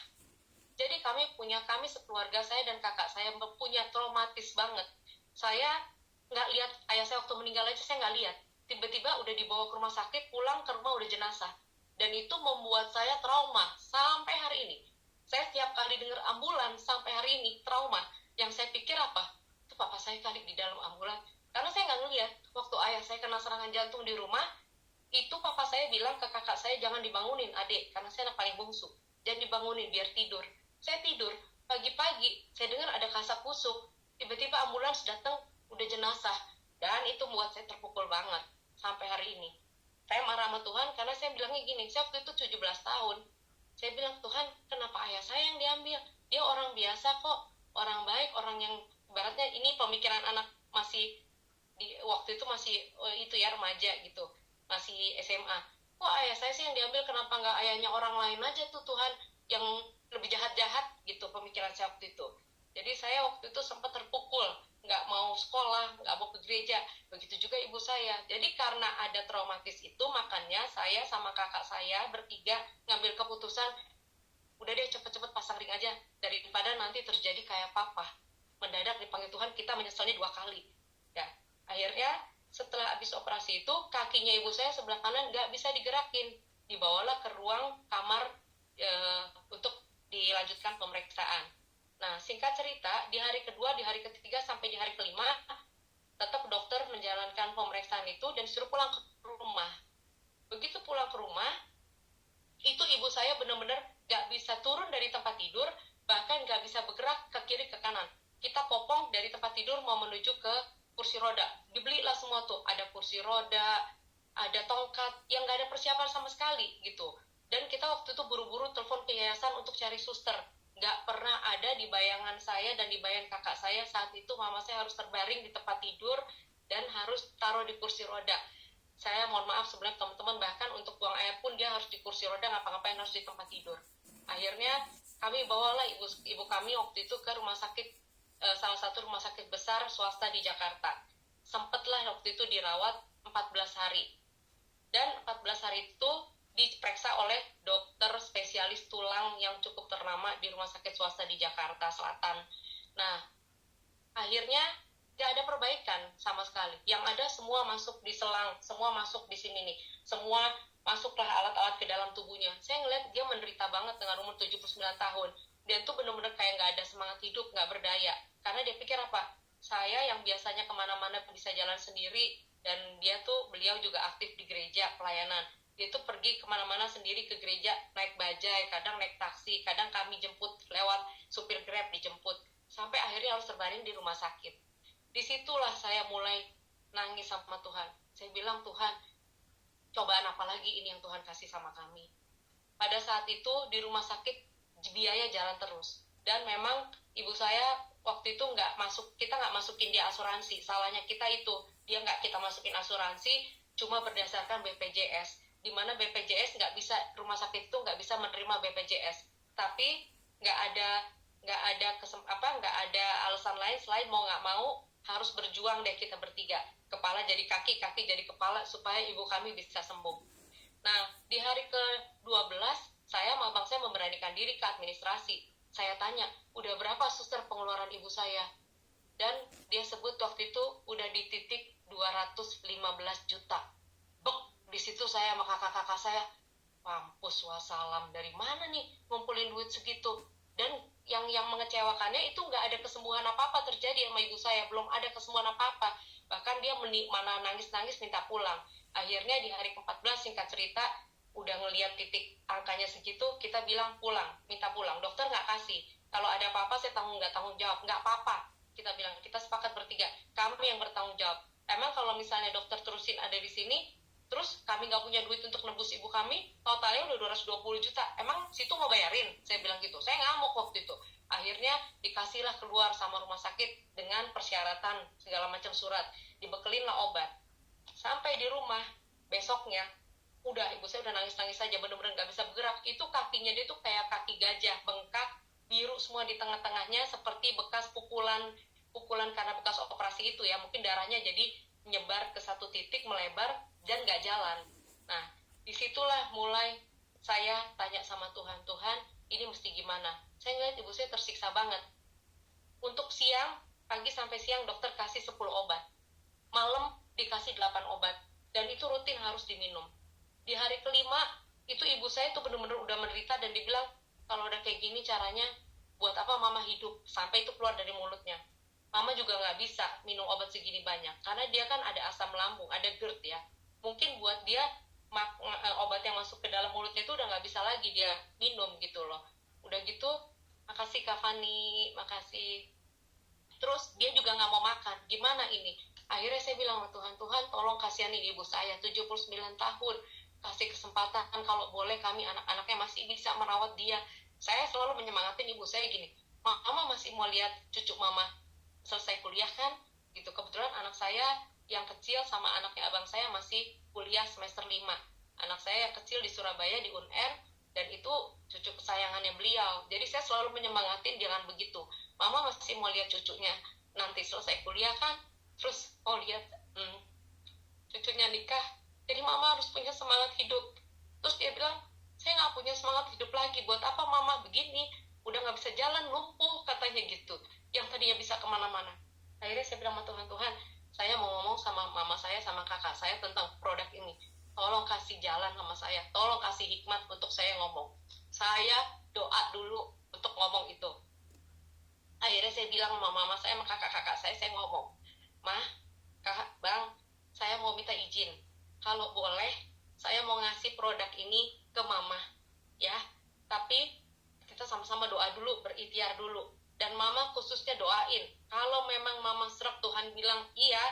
Jadi kami sekeluarga, saya dan kakak saya punya traumatis banget. Saya nggak lihat ayah saya waktu meninggal aja, saya nggak lihat. tiba-tiba udah dibawa ke rumah sakit, pulang ke rumah udah jenazah. Dan itu membuat saya trauma sampai hari ini. Saya tiap kali dengar ambulans sampai hari ini trauma. Yang saya pikir apa? Itu papa saya kali di dalam ambulans. Karena saya nggak ngeliat waktu ayah saya kena serangan jantung di rumah, itu papa saya bilang ke kakak saya, jangan dibangunin adik, karena saya anak paling bungsu, jangan dibangunin biar tidur. Saya tidur, pagi-pagi saya dengar ada kasak kusuk, tiba-tiba ambulans datang, udah jenazah. Dan itu membuat saya terpukul banget sampai hari ini. Saya marah sama Tuhan karena saya bilangnya gini, saya waktu itu 17 tahun. Saya bilang, Tuhan, kenapa ayah saya yang diambil? Dia orang biasa kok, orang baik, orang yang ibaratnya ini pemikiran anak masih waktu itu masih itu ya remaja gitu, masih SMA. Kok ayah saya sih yang diambil, kenapa nggak ayahnya orang lain aja tuh Tuhan yang lebih jahat-jahat gitu, pemikiran saya waktu itu. Jadi saya waktu itu sempat terpukul, nggak mau sekolah, nggak mau ke gereja. Begitu juga ibu saya. Jadi karena ada traumatis itu, makanya saya sama kakak saya bertiga ngambil keputusan, udah deh cepet-cepet pasang ring aja, daripada nanti terjadi kayak papa. Mendadak dipanggil Tuhan, kita menyesalnya 2 kali. Ya, akhirnya setelah habis operasi itu, kakinya ibu saya sebelah kanan nggak bisa digerakin. Dibawalah ke ruang kamar untuk dilanjutkan pemeriksaan. Nah, singkat cerita, di hari kedua, di hari ketiga, sampai di hari kelima, tetap dokter menjalankan pemeriksaan itu dan disuruh pulang ke rumah. Begitu pulang ke rumah, itu ibu saya benar-benar gak bisa turun dari tempat tidur, bahkan gak bisa bergerak ke kiri ke kanan. Kita popong dari tempat tidur mau menuju ke kursi roda. Dibelilah semua tuh, ada kursi roda, ada tongkat, yang gak ada persiapan sama sekali gitu. Dan kita waktu itu buru-buru telepon ke yayasan untuk cari suster. Gak pernah ada di bayangan saya dan di bayangan kakak saya saat itu mama saya harus terbaring di tempat tidur dan harus taruh di kursi roda. Saya mohon maaf sebelum teman-teman, bahkan untuk buang air pun dia harus di kursi roda, ngapa-ngapain harus di tempat tidur. Akhirnya kami bawalah ibu kami waktu itu ke rumah sakit, salah satu rumah sakit besar swasta di Jakarta. Sempatlah waktu itu dirawat 14 hari. Dan 14 hari itu diperiksa oleh dokter spesialis tulang yang cukup ternama di rumah sakit swasta di Jakarta Selatan. Nah, akhirnya tidak ada perbaikan sama sekali. Yang ada semua masuk di selang, semua masuk di sini nih. Semua masuklah alat-alat ke dalam tubuhnya. Saya ngeliat dia menderita banget dengan umur 79 tahun. Dia tuh benar-benar kayak nggak ada semangat hidup, nggak berdaya. Karena dia pikir apa? Saya yang biasanya kemana-mana bisa jalan sendiri, dan beliau juga aktif di gereja pelayanan. Dia tuh pergi kemana-mana sendiri ke gereja, naik bajai, kadang naik taksi, kadang kami jemput lewat supir Grab dijemput, sampai akhirnya harus terbaring di rumah sakit. Disitulah saya mulai nangis sama Tuhan. Saya bilang, Tuhan, cobaan apa lagi ini yang Tuhan kasih sama kami? Pada saat itu di rumah sakit biaya jalan terus, dan memang ibu saya waktu itu kita nggak masukin dia asuransi. Salahnya kita itu, dia nggak kita masukin asuransi, cuma berdasarkan BPJS. Di mana BPJS rumah sakit itu nggak bisa menerima BPJS, tapi nggak ada alasan lain selain mau nggak mau harus berjuang deh kita bertiga, kepala jadi kaki jadi kepala, supaya ibu kami bisa sembuh. Nah, di hari ke-12 saya sama abang saya memberanikan diri ke administrasi. Saya tanya, udah berapa suster pengeluaran ibu saya? Dan dia sebut waktu itu udah di titik 215 juta. Di situ saya sama kakak-kakak saya, mampus wassalam, dari mana nih ngumpulin duit segitu? Dan yang mengecewakannya itu nggak ada kesembuhan apa-apa terjadi sama ibu saya, belum ada kesembuhan apa-apa. Bahkan dia mana nangis-nangis minta pulang. Akhirnya di hari ke-14, singkat cerita, udah ngelihat titik angkanya segitu, kita bilang pulang, minta pulang. Dokter nggak kasih. Kalau ada apa-apa saya nggak tanggung jawab. Nggak apa-apa. Kita bilang, kita sepakat bertiga, kami yang bertanggung jawab. Emang kalau misalnya dokter terusin ada di sini, terus kami nggak punya duit untuk nebus ibu kami, totalnya udah 220 juta. Emang situ mau bayarin? Saya bilang gitu. Saya ngamuk waktu itu. Akhirnya dikasihlah keluar sama rumah sakit dengan persyaratan segala macam surat. Dibekelinlah obat. Sampai di rumah, besoknya, udah ibu saya udah nangis-nangis aja, bener-bener nggak bisa bergerak. Itu kakinya dia tuh kayak kaki gajah, bengkak, biru semua di tengah-tengahnya, seperti bekas pukulan karena bekas operasi itu ya. Mungkin darahnya jadi nyebar ke satu titik, melebar, dan gak jalan. Nah, disitulah mulai saya tanya sama Tuhan, ini mesti gimana? Saya ngeliat ibu saya tersiksa banget. Untuk siang, pagi sampai siang dokter kasih 10 obat. Malam dikasih 8 obat. dan itu rutin harus diminum. Di hari kelima itu ibu saya tuh benar-benar udah menderita dan dibilang kalau udah kayak gini caranya buat apa mama hidup, sampai itu keluar dari mulutnya. Mama juga nggak bisa minum obat segini banyak karena dia kan ada asam lambung, ada GERD ya. Mungkin buat dia obat yang masuk ke dalam mulutnya itu udah nggak bisa lagi dia minum gitu loh. Udah gitu, makasih Kak Fani, makasih. Terus dia juga nggak mau makan, gimana ini? Akhirnya saya bilang sama Tuhan, Tuhan tolong kasihani ibu saya 79 tahun, kasih kesempatan kalau boleh kami anak-anaknya masih bisa merawat dia. Saya selalu menyemangatin ibu saya gini, mama masih mau lihat cucu mama selesai kuliah kan gitu. Kebetulan anak saya yang kecil sama anaknya abang saya masih kuliah semester 5. Anak saya yang kecil di Surabaya di UNR, dan itu cucu kesayangannya beliau. Jadi saya selalu menyemangatin jangan begitu, mama masih mau lihat cucunya nanti selesai kuliah kan, terus lihat cucunya nikah, jadi mama harus punya semangat hidup. Terus dia bilang, saya nggak punya semangat hidup lagi, buat apa mama begini, udah nggak bisa jalan, lumpuh katanya gitu, yang tadinya bisa kemana-mana. Akhirnya saya bilang sama Tuhan, Tuhan saya mau ngomong sama mama saya sama kakak saya tentang produk ini, tolong kasih jalan sama saya, tolong kasih hikmat untuk saya ngomong. Saya doa dulu untuk ngomong itu. Akhirnya saya bilang sama mama saya sama kakak-kakak saya ngomong, Mah, Kak, Bang, saya mau minta izin, kalau boleh saya mau ngasih produk ini ke mama ya, tapi kita sama-sama doa dulu, berikhtiar dulu. Dan mama khususnya doain, kalau memang mama serap Tuhan bilang iya,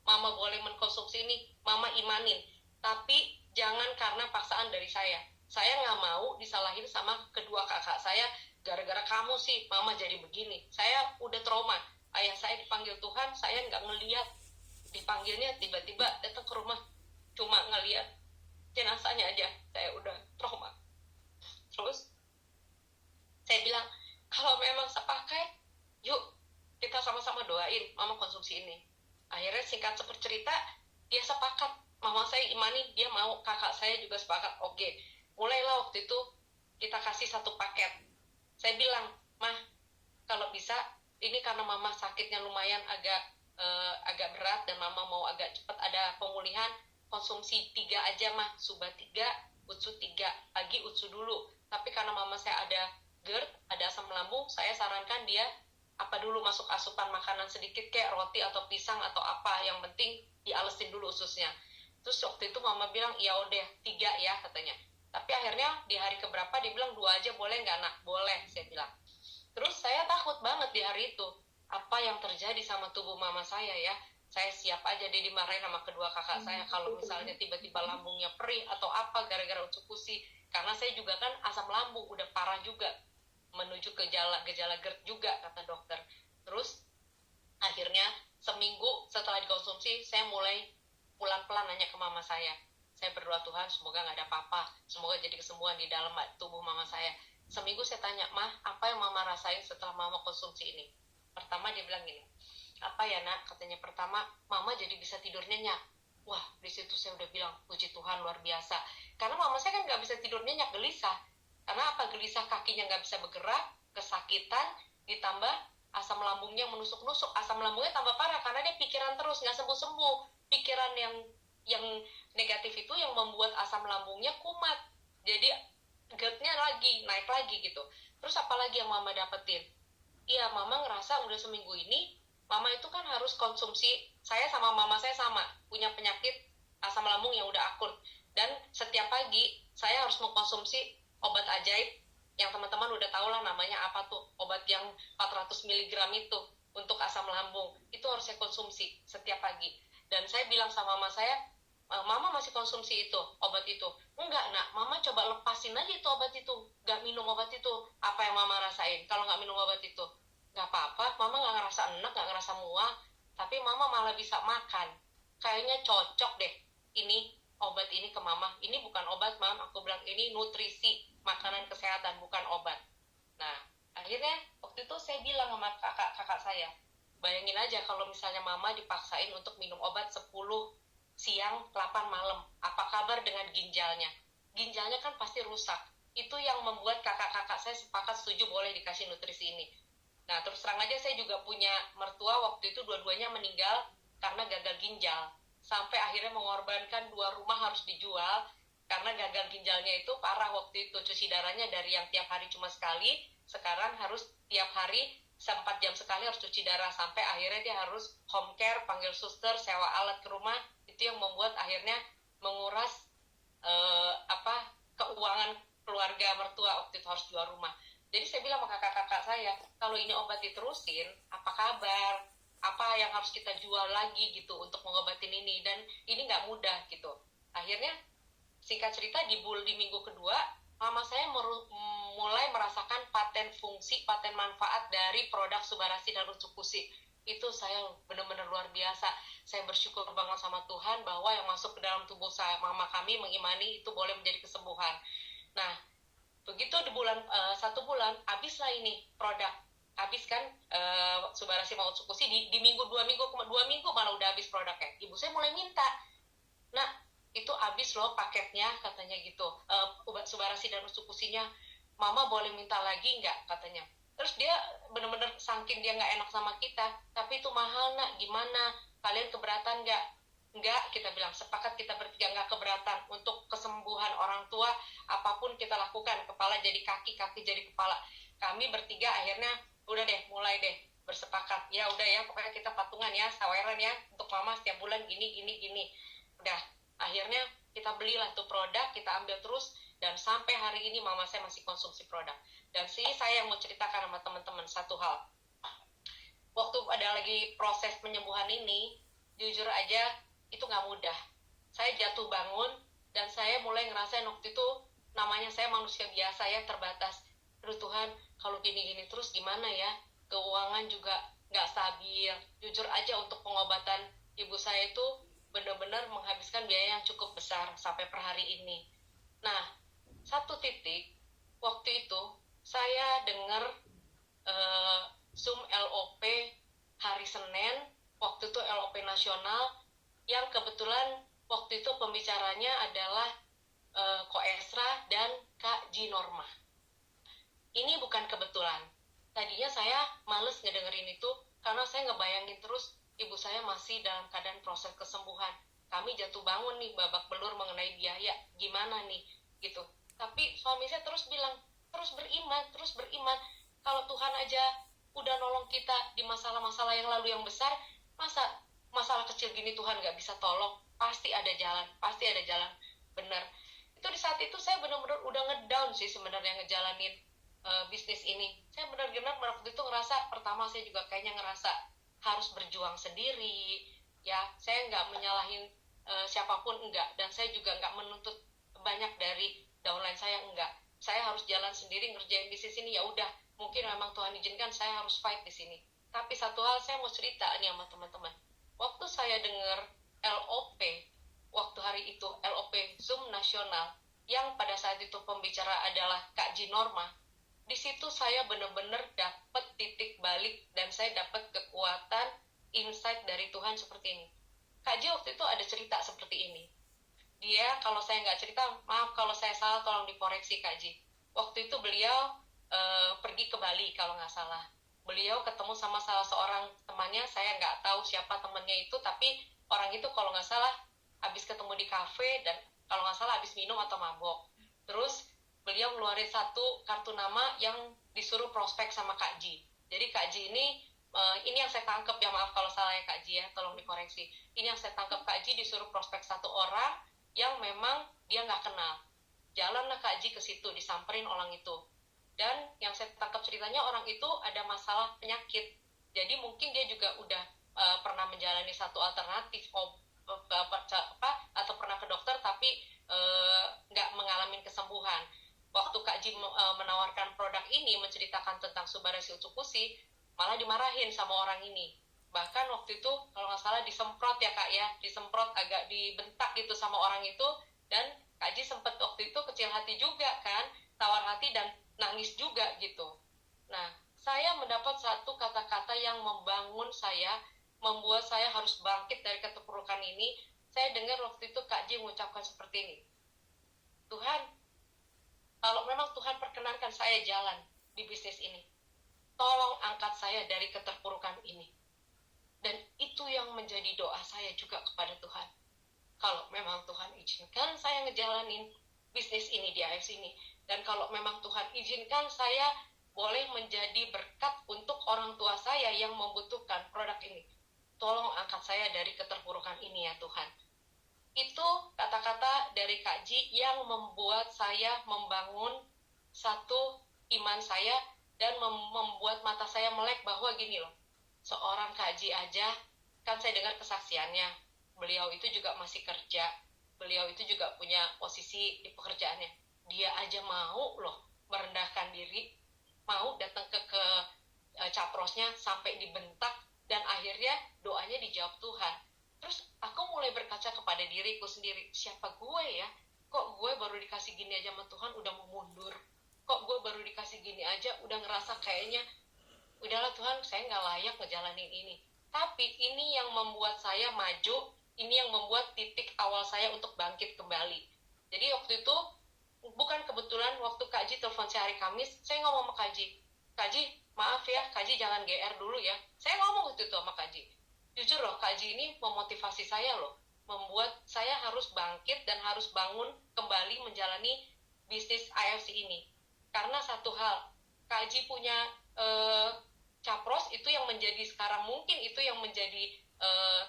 mama boleh mengkonsumsi ini, mama imanin. Tapi jangan karena paksaan dari saya. Saya nggak mau disalahin sama kedua kakak saya, gara-gara kamu sih mama jadi begini. Saya udah trauma, ayah saya dipanggil Tuhan, saya nggak ngeliat. Dipanggilnya tiba-tiba datang ke rumah, cuma ngeliat jenazahnya aja, saya udah trauma. Terus saya bilang, kalau memang sepakat, yuk kita sama-sama doain mama konsumsi ini. Akhirnya singkat seperti cerita, dia sepakat, mama saya imani, dia mau, kakak saya juga sepakat. Oke, mulailah waktu itu kita kasih satu paket. Saya bilang, Mah, kalau bisa, ini karena mama sakitnya lumayan agak berat dan mama mau agak cepat ada pemulihan, konsumsi 3 aja Mah, Suba 3, Utsu 3, pagi Utsu dulu. Tapi karena mama saya ada GERD, ada asam lambung, saya sarankan dia apa dulu masuk asupan makanan sedikit kayak roti atau pisang atau apa, yang penting dialesin dulu ususnya. Terus waktu itu mama bilang, iya udah 3 ya katanya. Tapi akhirnya di hari keberapa dia bilang 2 aja boleh nggak nak? Boleh, saya bilang. Terus saya takut banget di hari itu, apa yang terjadi sama tubuh mama saya ya. Saya siap aja dia dimarahin sama kedua kakak saya kalau misalnya tiba-tiba lambungnya perih atau apa gara-gara ucuk kusi. Karena saya juga kan asam lambung udah parah juga, menuju ke gejala GERD juga kata dokter. Terus akhirnya seminggu setelah dikonsumsi, saya mulai pelan-pelan nanya ke mama saya berdoa, Tuhan semoga nggak ada apa-apa, semoga jadi kesembuhan di dalam tubuh mama saya. Seminggu saya tanya, Mah, apa yang mama rasain setelah mama konsumsi ini? Pertama dia bilang gini, apa ya nak, katanya pertama mama jadi bisa tidur nyenyak. Wah, di situ saya udah bilang puji Tuhan luar biasa, karena mama saya kan nggak bisa tidur nyenyak, gelisah. Karena apa? Gelisah, kakinya nggak bisa bergerak, kesakitan, ditambah asam lambungnya menusuk-nusuk. Asam lambungnya tambah parah karena dia pikiran terus, nggak sembuh-sembuh. Pikiran yang negatif itu yang membuat asam lambungnya kumat. Jadi GERD-nya naik lagi gitu. Terus apalagi yang mama dapetin? Iya, mama ngerasa udah seminggu ini, mama itu kan harus konsumsi, saya sama mama saya sama, punya penyakit asam lambung yang udah akut. Dan setiap pagi, saya harus mengkonsumsi obat ajaib yang teman-teman udah tahu lah namanya apa tuh, obat yang 400 mg itu untuk asam lambung, itu harus saya konsumsi setiap pagi. Dan saya bilang sama mama saya, mama masih konsumsi itu, obat itu? Enggak nak, mama coba lepasin aja itu obat itu, gak minum obat itu. Apa yang mama rasain kalau gak minum obat itu? Gak apa-apa, mama gak ngerasa enak, gak ngerasa mual, tapi mama malah bisa makan. Kayaknya cocok deh ini obat ini ke mama. Ini bukan obat mam, aku bilang ini nutrisi, makanan kesehatan, bukan obat. Nah akhirnya waktu itu saya bilang sama kakak saya, bayangin aja kalau misalnya mama dipaksain untuk minum obat 10 siang 8 malam, apa kabar dengan ginjalnya? Ginjalnya kan pasti rusak. Itu yang membuat kakak-kakak saya sepakat setuju boleh dikasih nutrisi ini. Nah terus terang aja saya juga punya mertua waktu itu dua-duanya meninggal karena gagal ginjal. sampai akhirnya mengorbankan 2 rumah harus dijual karena gagal ginjalnya itu parah waktu itu. Cuci darahnya dari yang tiap hari cuma sekali, sekarang harus tiap hari 4 jam sekali harus cuci darah, sampai akhirnya dia harus home care, panggil suster, sewa alat ke rumah. Itu yang membuat akhirnya menguras keuangan keluarga mertua, waktu itu harus jual rumah. Jadi saya bilang sama kakak-kakak saya, kalau ini obat diterusin, apa kabar? Apa yang harus kita jual lagi gitu untuk mengobatin ini? Dan ini nggak mudah gitu. Akhirnya singkat cerita di minggu kedua, mama saya mulai merasakan paten fungsi, paten manfaat dari produk Subarasi dan Utsukushi. Itu saya benar-benar luar biasa. Saya bersyukur banget sama Tuhan bahwa yang masuk ke dalam tubuh saya, mama kami mengimani itu boleh menjadi kesembuhan. Nah, begitu di bulan 1 bulan, habislah ini produk. Habis kan Subarasi sama Utsukushi di minggu 2 minggu malah udah habis produknya. Ibu saya mulai minta. Nah, itu habis loh paketnya katanya gitu. Subarasi dan Utsukushinya, mama boleh minta lagi nggak katanya. Terus dia bener-bener saking dia nggak enak sama kita, tapi itu mahal nak, gimana? Kalian keberatan nggak? Nggak, kita bilang, sepakat kita bertiga nggak keberatan. Untuk kesembuhan orang tua, apapun kita lakukan, kepala jadi kaki, kaki jadi kepala. Kami bertiga akhirnya, udah deh, mulai deh, bersepakat. Ya udah ya, pokoknya kita patungan ya, saweran ya, untuk mama setiap bulan gini. Udah, akhirnya kita belilah tuh produk, kita ambil terus, dan sampai hari ini mama saya masih konsumsi produk. Dan saya yang mau ceritakan sama teman-teman satu hal. Waktu ada lagi proses penyembuhan ini, jujur aja itu nggak mudah. Saya jatuh bangun dan saya mulai ngerasain waktu itu, namanya saya manusia biasa ya, terbatas. Aduh Tuhan, kalau gini-gini terus gimana ya? Keuangan juga nggak stabil. Jujur aja untuk pengobatan ibu saya itu benar-benar menghabiskan biaya yang cukup besar sampai per hari ini. Nah, satu titik waktu itu saya dengar Zoom LOP hari Senin, waktu itu LOP nasional, yang kebetulan waktu itu pembicaranya adalah Ko Esra dan Kak Ji Norma. Ini bukan kebetulan. Tadinya saya males ngedengerin itu karena saya ngebayangin terus ibu saya masih dalam keadaan proses kesembuhan. Kami jatuh bangun nih, babak belur mengenai biaya, gimana nih gitu. Tapi suami saya terus bilang, terus beriman. Kalau Tuhan aja udah nolong kita di masalah-masalah yang lalu yang besar, masa masalah kecil gini Tuhan gak bisa tolong? Pasti ada jalan. Bener. Itu di saat itu saya benar-benar udah ngedown sih sebenarnya ngejalanin bisnis ini. Saya benar-benar waktu itu ngerasa, pertama saya juga kayaknya ngerasa harus berjuang sendiri. Ya, saya nggak menyalahin siapapun, enggak. Dan saya juga nggak menuntut banyak dari downline saya, enggak. Saya harus jalan sendiri ngerjain bisnis ini, ya udah. Mungkin memang Tuhan izinkan saya harus fight di sini. Tapi satu hal saya mau cerita nih sama teman-teman. Waktu saya dengar LOP, waktu hari itu LOP Zoom nasional, yang pada saat itu pembicara adalah Kak Ji Norma, di situ saya benar-benar dapat titik balik dan saya dapat kekuatan, insight dari Tuhan seperti ini. Kak Ji waktu itu ada cerita seperti ini. Dia, kalau saya nggak cerita, maaf kalau saya salah, tolong dikoreksi Kak Ji. Waktu itu beliau pergi ke Bali kalau nggak salah. Beliau ketemu sama salah seorang temannya, saya nggak tahu siapa temannya itu, tapi orang itu kalau nggak salah habis ketemu di kafe dan kalau nggak salah habis minum atau mabok. Terus beliau ngeluarin satu kartu nama yang disuruh prospek sama Kak Ji. Jadi Kak Ji ini yang saya tangkap ya, maaf kalau salah ya Kak Ji ya, tolong dikoreksi. Ini yang saya tangkap, Kak Ji disuruh prospek satu orang yang memang dia nggak kenal. Jalanlah Kak Ji ke situ, disamperin orang itu. Dan yang saya tangkap ceritanya, orang itu ada masalah penyakit. Jadi mungkin dia juga udah pernah menjalani satu alternatif atau pernah ke dokter tapi nggak mengalami kesembuhan. Waktu Kak Ji menawarkan produk ini, menceritakan tentang Subarasi Utsukushi, malah dimarahin sama orang ini. Bahkan waktu itu kalau nggak salah disemprot ya Kak ya, disemprot agak dibentak gitu sama orang itu. Dan Kak Ji sempat waktu itu kecil hati juga kan, tawar hati dan nangis juga gitu. Nah, saya mendapat satu kata-kata yang membangun saya, membuat saya harus bangkit dari keterpurukan ini. Saya dengar waktu itu Kak Ji mengucapkan seperti ini, Tuhan, kalau memang Tuhan perkenankan saya jalan di bisnis ini, tolong angkat saya dari keterpurukan ini. Dan itu yang menjadi menjadi doa saya juga kepada Tuhan. Kalau memang Tuhan izinkan saya ngejalanin bisnis ini di AFC ini, dan kalau memang Tuhan izinkan saya boleh menjadi berkat untuk orang tua saya yang membutuhkan produk ini, tolong angkat saya dari keterpurukan ini ya Tuhan. Itu kata-kata dari Kak Ji yang membuat saya membangun satu iman saya dan membuat mata saya melek bahwa gini loh, seorang Kak Ji aja, kan saya dengar kesaksiannya, beliau itu juga masih kerja, beliau itu juga punya posisi di pekerjaannya, dia aja mau loh merendahkan diri, mau datang ke caprosnya sampai dibentak, dan akhirnya doanya dijawab Tuhan. Terus aku mulai berkaca kepada diriku sendiri, siapa gue ya? Kok gue baru dikasih gini aja sama Tuhan udah mau mundur? Kok gue baru dikasih gini aja udah ngerasa kayaknya, udahlah Tuhan, saya nggak layak ngejalanin ini. Tapi ini yang membuat saya maju, ini yang membuat titik awal saya untuk bangkit kembali. Jadi waktu itu, bukan kebetulan waktu Kak Ji telepon saya hari Kamis, saya ngomong sama Kak Ji, maaf ya, Kak Ji jangan GR dulu ya. Saya ngomong waktu itu sama Kak Ji. Jujur loh, Kak Ji ini memotivasi saya loh, membuat saya harus bangkit dan harus bangun kembali menjalani bisnis AFC ini. Karena satu hal, Kak Ji punya capros itu yang menjadi sekarang, mungkin itu yang menjadi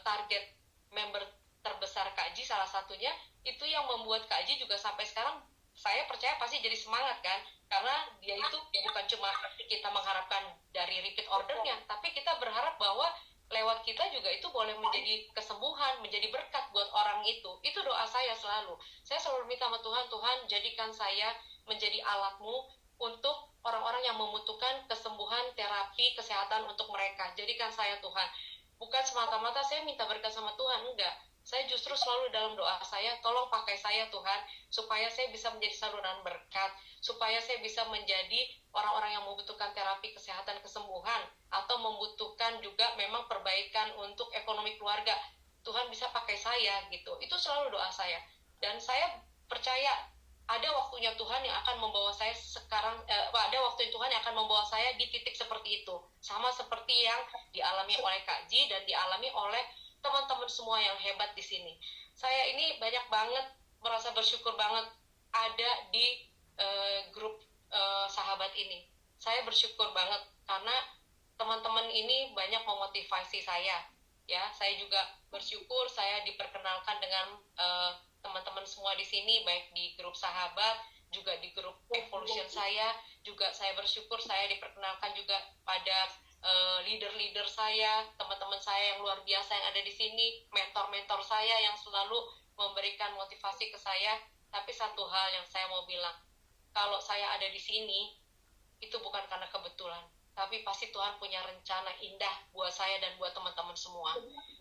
target member terbesar Kak Ji, salah satunya itu yang membuat Kak Ji juga sampai sekarang saya percaya pasti jadi semangat kan, karena dia itu bukan cuma kita mengharapkan dari repeat ordernya, tapi kita berharap bahwa lewat kita juga itu boleh menjadi kesembuhan, menjadi berkat buat orang itu doa saya selalu minta sama Tuhan, Tuhan jadikan saya menjadi alatmu untuk orang-orang yang membutuhkan kesembuhan, terapi, kesehatan untuk mereka, jadikan saya Tuhan. Bukan semata-mata saya minta berkat sama Tuhan, enggak. Saya justru selalu dalam doa saya, tolong pakai saya Tuhan, supaya saya bisa menjadi saluran berkat, supaya saya bisa menjadi orang-orang yang membutuhkan terapi, kesehatan, kesembuhan, atau membutuhkan juga memang perbaikan untuk ekonomi keluarga. Tuhan bisa pakai saya gitu. Itu selalu doa saya. Dan saya percaya ada waktunya Tuhan yang akan membawa saya sekarang, ada waktu Tuhan yang akan membawa saya di titik seperti itu. Sama seperti yang dialami oleh Kak Ji dan dialami oleh teman-teman semua yang hebat di sini. Saya ini banyak banget merasa bersyukur banget ada di grup sahabat ini. Saya bersyukur banget karena teman-teman ini banyak memotivasi saya. Ya, saya juga bersyukur saya diperkenalkan dengan teman-teman semua di sini, baik di grup sahabat, juga di grup evolution saya, juga saya bersyukur saya diperkenalkan juga pada leader-leader saya, teman-teman saya yang luar biasa yang ada di sini, mentor-mentor saya yang selalu memberikan motivasi ke saya. Tapi satu hal yang saya mau bilang, kalau saya ada di sini, itu bukan karena kebetulan, tapi pasti Tuhan punya rencana indah buat saya dan buat teman-teman semua.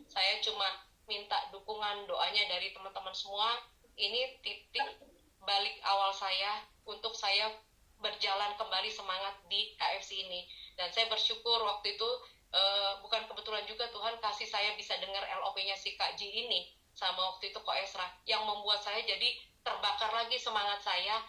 Saya cuma minta dukungan doanya dari teman-teman semua. Ini titik balik awal saya untuk saya berjalan kembali semangat di AFC ini. Dan saya bersyukur waktu itu bukan kebetulan juga Tuhan kasih saya bisa dengar LOP-nya si Kak Ji ini sama waktu itu Ko Esra, yang membuat saya jadi terbakar lagi semangat saya,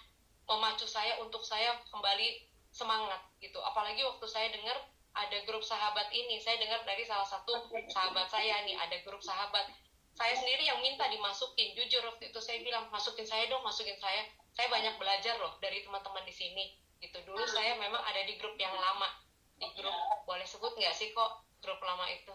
memacu saya untuk saya kembali semangat gitu. Apalagi waktu saya dengar ada grup sahabat ini, saya dengar dari salah satu sahabat saya nih, ada grup sahabat. Saya sendiri yang minta dimasukin. Jujur waktu itu saya bilang, masukin saya dong, masukin saya. Saya banyak belajar loh dari teman-teman di sini. Gitu. Dulu saya memang ada di grup yang lama. Di grup, boleh sebut nggak sih kok grup lama itu?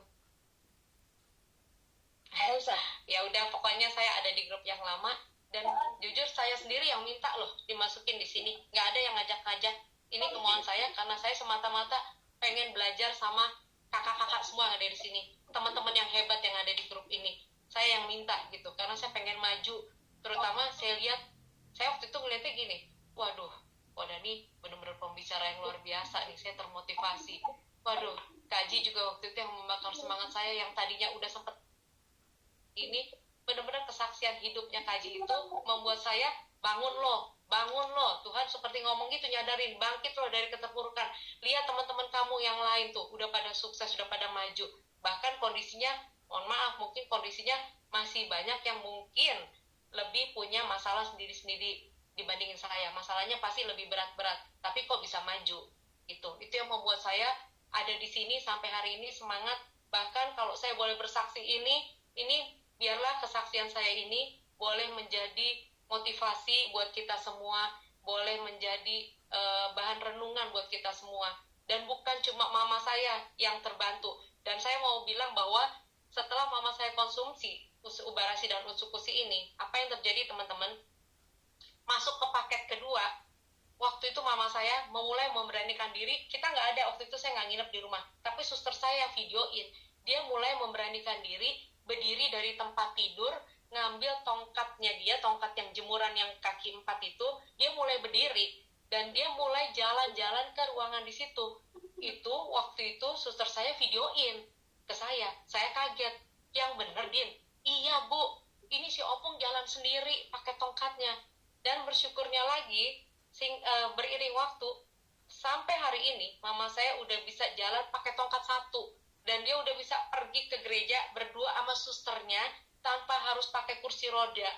Ya udah, pokoknya saya ada di grup yang lama. Dan jujur saya sendiri yang minta loh dimasukin di sini. Nggak ada yang ngajak-ngajak. Ini kemauan saya karena saya semata-mata pengen belajar sama kakak-kakak semua yang ada di sini, teman-teman yang hebat yang ada di grup ini. Saya yang minta gitu, karena saya pengen maju. Terutama saya lihat, saya waktu itu ngeliatnya gini, waduh, Dani benar-benar pembicara yang luar biasa nih, saya termotivasi. Waduh, Kak Ji juga waktu itu yang membakar semangat saya, yang tadinya udah sempet ini, benar-benar kesaksian hidupnya Kak Ji itu membuat saya bangun loh, Tuhan seperti ngomong gitu, nyadarin, bangkit loh dari keterpurukan. Lihat teman-teman kamu yang lain tuh, udah pada sukses, udah pada maju. Bahkan kondisinya, mohon maaf, mungkin kondisinya masih banyak yang mungkin lebih punya masalah sendiri-sendiri dibandingin saya. Masalahnya pasti lebih berat-berat, tapi kok bisa maju gitu. Itu yang membuat saya ada di sini sampai hari ini semangat Bahkan kalau saya boleh bersaksi ini biarlah kesaksian saya ini boleh menjadi motivasi buat kita semua, boleh menjadi bahan renungan buat kita semua. Dan bukan cuma mama saya yang terbantu. Dan saya mau bilang bahwa setelah mama saya konsumsi Ubarasi dan Utsukushi ini, apa yang terjadi teman-teman? Masuk ke paket kedua, waktu itu mama saya mulai memberanikan diri. Kita nggak ada, waktu itu saya nggak nginep di rumah, tapi suster saya videoin, dia mulai memberanikan diri, berdiri dari tempat tidur, ngambil tongkatnya dia, tongkat yang jemuran yang kaki 4 itu, dia mulai berdiri, dan dia mulai jalan-jalan ke ruangan di situ. Itu waktu itu suster saya videoin ke saya kaget, yang bener Din, iya Bu, ini si Opung jalan sendiri pakai tongkatnya. Dan bersyukurnya lagi, beriring waktu, sampai hari ini mama saya udah bisa jalan pakai tongkat 1, dan dia udah bisa pergi ke gereja berdua sama susternya tanpa harus pakai kursi roda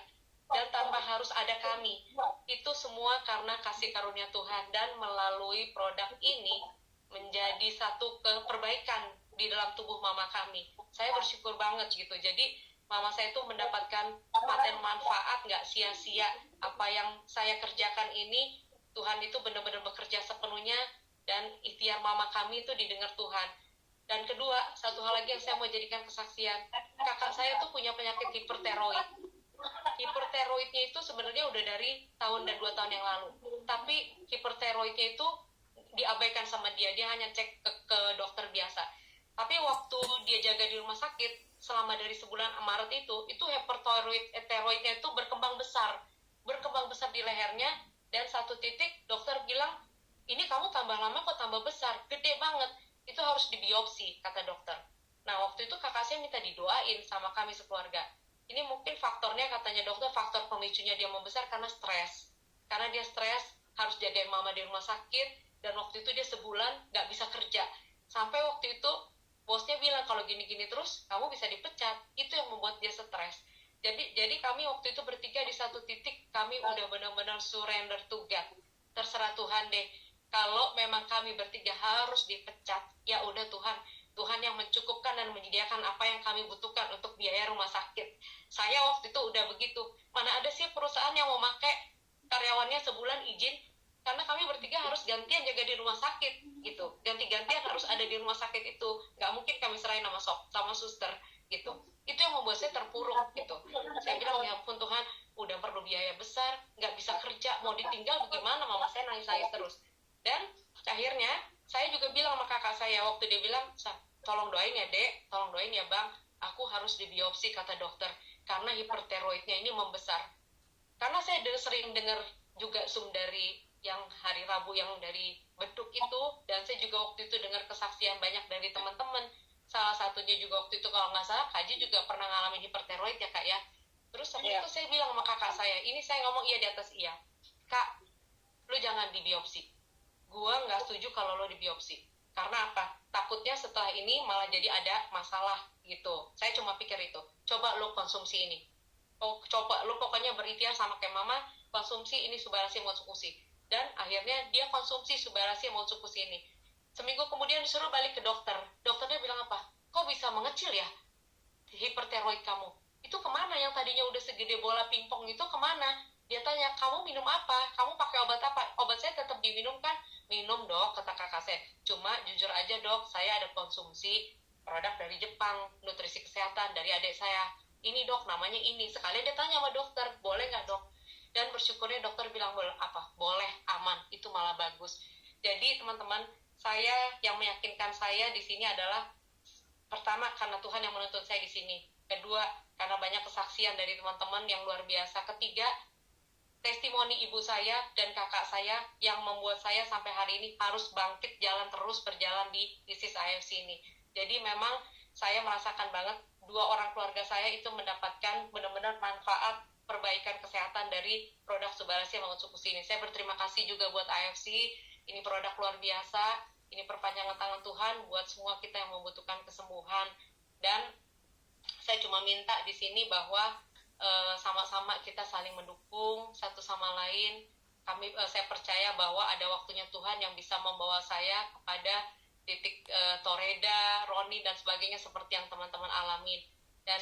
dan tanpa harus ada kami. Itu semua karena kasih karunia Tuhan, dan melalui produk ini menjadi satu perbaikan di dalam tubuh mama kami. Saya bersyukur banget gitu. Jadi mama saya itu mendapatkan paten manfaat, nggak sia-sia. Apa yang saya kerjakan ini, Tuhan itu benar-benar bekerja sepenuhnya, dan ikhtiar mama kami itu didengar Tuhan. Dan kedua, satu hal lagi yang saya mau jadikan kesaksian, kakak saya tuh punya penyakit hipertiroid. Hipertiroidnya itu sebenarnya udah dari tahun dan 2 tahun yang lalu, tapi hipertiroidnya itu diabaikan sama dia hanya cek ke dokter biasa. Tapi waktu dia jaga di rumah sakit selama dari sebulan Maret itu hipertiroidnya itu berkembang besar di lehernya, dan satu titik dokter bilang, ini kamu tambah lama kok tambah besar, gede banget, itu harus dibiopsi kata dokter. Nah waktu itu kakak saya minta didoain sama kami sekeluarga. Ini mungkin faktornya, katanya dokter, faktor pemicunya dia membesar karena stres. Karena dia stres, harus jagain mama di rumah sakit, dan waktu itu dia sebulan gak bisa kerja. Sampai waktu itu bosnya bilang, kalau gini-gini terus kamu bisa dipecat. Itu yang membuat dia stres. Jadi kami waktu itu bertiga di satu titik, kami udah benar-benar surrender to God. Terserah Tuhan deh. Kalau memang kami bertiga harus dipecat, ya udah Tuhan yang mencukupkan dan menyediakan apa yang kami butuhkan untuk biaya rumah sakit. Saya waktu itu udah begitu. Mana ada sih perusahaan yang mau pakai karyawannya sebulan izin, karena kami bertiga harus gantian jaga di rumah sakit gitu. Ganti-gantian harus ada di rumah sakit itu. Nggak mungkin kami serahin sama suster gitu. Itu yang membuat saya terpuruk gitu. Saya bilang, ya ampun Tuhan, udah perlu biaya besar, nggak bisa kerja, mau ditinggal bagaimana? Mama saya nangis-nangis terus. Dan akhirnya saya juga bilang sama kakak saya, waktu dia bilang, tolong doain ya Dek, tolong doain ya Bang, aku harus dibiopsi kata dokter, karena hipertiroidnya ini membesar. Karena saya sering dengar juga Zoom dari yang hari Rabu yang dari beduk itu, dan saya juga waktu itu dengar kesaksian banyak dari teman-teman. Salah satunya juga waktu itu kalau nggak salah, Kaji juga pernah ngalamin hipertiroid ya Kak ya. Terus waktu itu saya bilang sama kakak saya, ini saya ngomong iya di atas iya, Kak, lu jangan dibiopsi. Gua nggak setuju kalau lo dibiopsi. Karena apa? Takutnya setelah ini malah jadi ada masalah gitu. Saya cuma pikir itu. Coba lo konsumsi ini. Coba lo pokoknya berikhtiar sama kayak mama, konsumsi ini Subarashi Motsukushi. Dan akhirnya dia konsumsi Subarashi Motsukushi ini. Seminggu kemudian disuruh balik ke dokter. Dokternya bilang apa? Kok bisa mengecil ya hipertiroid kamu? Itu kemana yang tadinya udah segede bola pingpong itu kemana? Dia tanya, kamu minum apa? Kamu pakai obat apa? Obat saya tetap diminum kan? Minum dok, kata kakak saya. Cuma jujur aja dok, saya ada konsumsi produk dari Jepang, nutrisi kesehatan dari adik saya. Ini dok, namanya ini. Sekali dia tanya sama dokter, boleh nggak dok? Dan bersyukurnya dokter bilang, boleh, aman. Itu malah bagus. Jadi teman-teman, saya yang meyakinkan saya di sini adalah, pertama karena Tuhan yang menuntun saya di sini. Kedua, karena banyak kesaksian dari teman-teman yang luar biasa. Ketiga, testimoni ibu saya dan kakak saya yang membuat saya sampai hari ini harus bangkit terus berjalan di ISIS AFC ini. Jadi memang saya merasakan banget 2 orang keluarga saya itu mendapatkan benar-benar manfaat perbaikan kesehatan dari produk Subarashi Motsukushi ini. Saya berterima kasih juga buat AFC, ini produk luar biasa, ini perpanjangan tangan Tuhan buat semua kita yang membutuhkan kesembuhan. Dan saya cuma minta di sini bahwa sama-sama kita saling mendukung satu sama lain. Saya percaya bahwa ada waktunya Tuhan yang bisa membawa saya kepada titik Aida, Roni, dan sebagainya seperti yang teman-teman alamin. Dan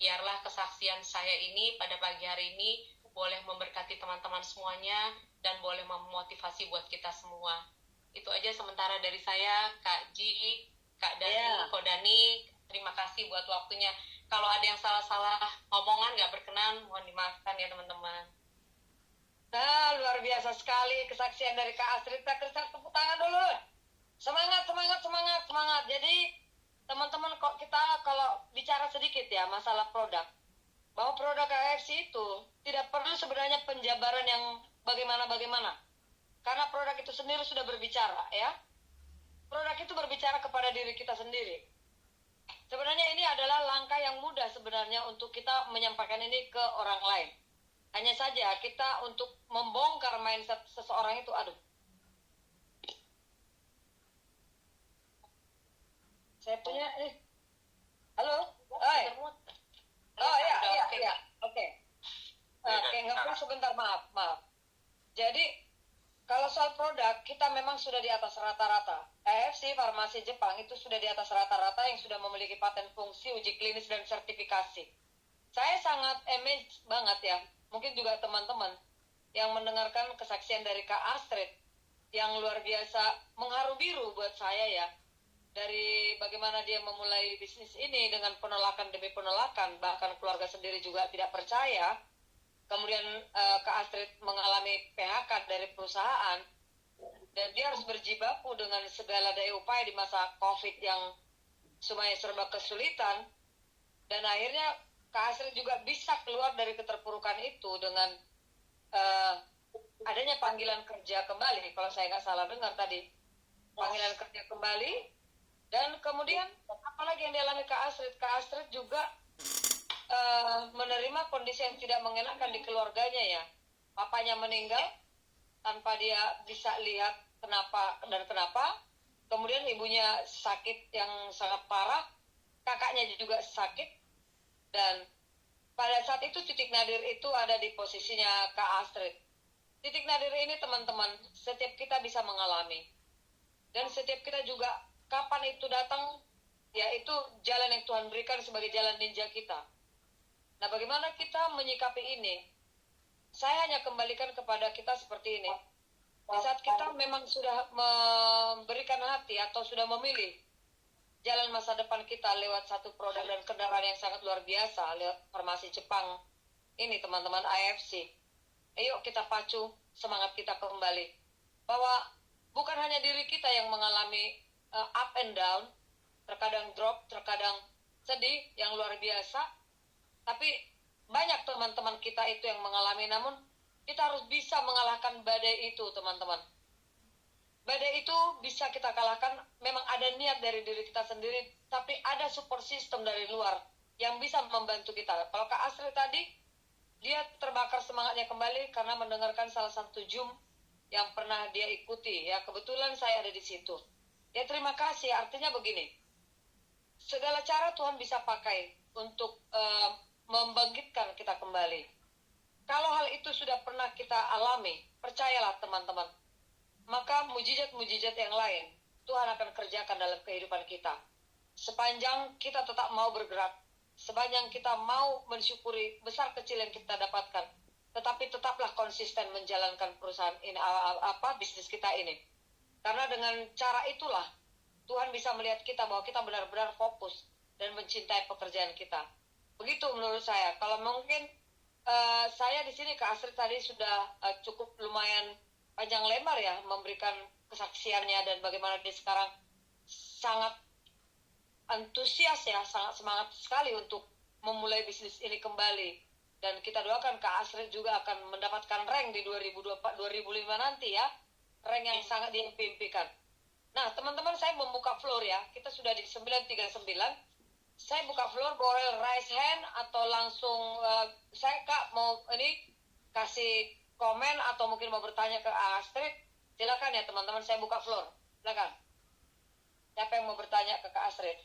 biarlah kesaksian saya ini pada pagi hari ini boleh memberkati teman-teman semuanya dan boleh memotivasi buat kita semua. Itu aja sementara dari saya, Kak Ji, Kak Dani, Ko Dani. Terima kasih buat waktunya. Kalau ada yang salah-salah ngomongan nggak berkenan, mohon dimaafkan ya teman-teman. Nah, luar biasa sekali kesaksian dari Kak Astrid. Kita tepuk tangan dulu. Semangat, semangat, semangat, semangat. Jadi, teman-teman, kok kita kalau bicara sedikit ya masalah produk, bahwa produk AFC itu tidak perlu sebenarnya penjabaran yang bagaimana-bagaimana. Karena produk itu sendiri sudah berbicara, ya. Produk itu berbicara kepada diri kita sendiri. Sebenarnya ini adalah langkah yang mudah sebenarnya untuk kita menyampaikan ini ke orang lain. Hanya saja kita untuk membongkar mindset seseorang itu, aduh. Saya punya, halo? Oh iya, oke. Oke, nggak sebentar, maaf. Jadi, kalau soal produk, kita memang sudah di atas rata-rata. AFC Farmasi Jepang itu sudah di atas rata-rata yang sudah memiliki paten fungsi, uji klinis, dan sertifikasi. Saya sangat amazed banget ya. Mungkin juga teman-teman yang mendengarkan kesaksian dari Kak Astrid yang luar biasa mengharu biru buat saya ya. Dari bagaimana dia memulai bisnis ini dengan penolakan demi penolakan, bahkan keluarga sendiri juga tidak percaya. Kemudian Kak Astrid mengalami PHK dari perusahaan dan dia harus berjibaku dengan segala daya upaya di masa COVID yang semuanya serba kesulitan. Dan akhirnya Kak Astrid juga bisa keluar dari keterpurukan itu dengan adanya panggilan kerja kembali, kalau saya nggak salah dengar tadi, panggilan kerja kembali. Dan kemudian apalagi yang dialami Kak Astrid? Kak Astrid juga menerima kondisi yang tidak mengenakan di keluarganya ya. Papanya meninggal tanpa dia bisa lihat kenapa dan kenapa. Kemudian ibunya sakit yang sangat parah, kakaknya juga sakit. Dan pada saat itu titik nadir itu ada di posisinya Kak Astrid. Titik nadir ini teman-teman, setiap kita bisa mengalami. Dan setiap kita juga kapan itu datang, yaitu jalan yang Tuhan berikan sebagai jalan ninja kita. Nah, bagaimana kita menyikapi ini? Saya hanya kembalikan kepada kita seperti ini. Di saat kita memang sudah memberikan hati atau sudah memilih jalan masa depan kita lewat satu produk dan kendaraan yang sangat luar biasa, lewat Farmasi Jepang ini teman-teman AFC. Ayo kita pacu semangat kita kembali. Bahwa bukan hanya diri kita yang mengalami up and down, terkadang drop, terkadang sedih yang luar biasa, tapi banyak teman-teman kita itu yang mengalami, namun kita harus bisa mengalahkan badai itu teman-teman. Badai itu bisa kita kalahkan, memang ada niat dari diri kita sendiri, tapi ada support system dari luar yang bisa membantu kita. Kalau Kak Astrid tadi, dia terbakar semangatnya kembali karena mendengarkan salah satu Zoom yang pernah dia ikuti. Ya, kebetulan saya ada di situ. Ya, terima kasih. Artinya begini, segala cara Tuhan bisa pakai untuk membangkitkan kita kembali. Kalau hal itu sudah pernah kita alami, percayalah teman-teman, maka mujizat-mujizat yang lain Tuhan akan kerjakan dalam kehidupan kita. Sepanjang kita tetap mau bergerak, sepanjang kita mau mensyukuri besar kecil yang kita dapatkan, tetapi tetaplah konsisten menjalankan perusahaan ini, bisnis kita ini. Karena dengan cara itulah Tuhan bisa melihat kita bahwa kita benar-benar fokus dan mencintai pekerjaan kita. Begitu menurut saya. Kalau mungkin saya di sini Kak Astrid tadi sudah cukup lumayan panjang lebar ya memberikan kesaksiannya dan bagaimana dia sekarang sangat antusias ya, sangat semangat sekali untuk memulai bisnis ini kembali. Dan kita doakan Kak Astrid juga akan mendapatkan rank di 2024-2005 nanti ya. Rank yang sangat diimpikan. Nah, teman-teman, saya membuka floor ya. Kita sudah di 939. Saya buka floor, boleh raise hand atau langsung saya Kak mau ini kasih komen atau mungkin mau bertanya ke Astrid. Silakan ya teman-teman, saya buka floor. Silakan. Siapa yang mau bertanya ke Kak Astrid?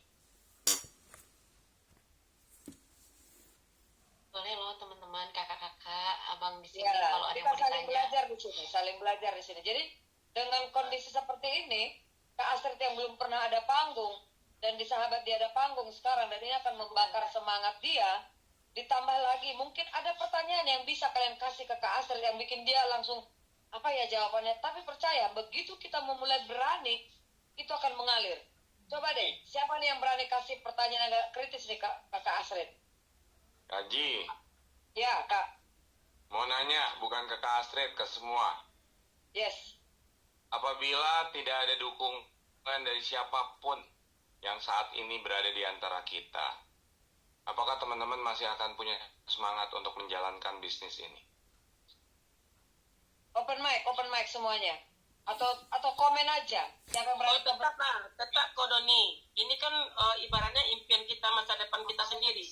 Boleh loh teman-teman, kakak-kakak, abang di sini Ya, kalau ada yang kita mau saling ditanya. belajar di sini, saling belajar di sini. Jadi dengan kondisi seperti ini, Kak Astrid yang belum pernah ada panggung, dan di Sahabat Dia Ada Panggung sekarang, dan ini akan membakar semangat dia. Ditambah lagi mungkin ada pertanyaan yang bisa kalian kasih ke Kak Astrid yang bikin dia langsung apa ya jawabannya. Tapi percaya begitu kita memulai berani, itu akan mengalir. Coba deh, siapa nih yang berani kasih pertanyaan agak kritis nih Kak Astrid? Kaji, Ya Kak. mau nanya bukan ke Kak Astrid, ke semua. Yes. Apabila tidak ada dukungan dari siapapun yang saat ini berada di antara kita, apakah teman-teman masih akan punya semangat untuk menjalankan bisnis ini? Open mic semuanya. Atau komen aja. Siapa yang berani tetap Kodoni. Ini kan ibaratnya impian kita, masa depan kita sendiri.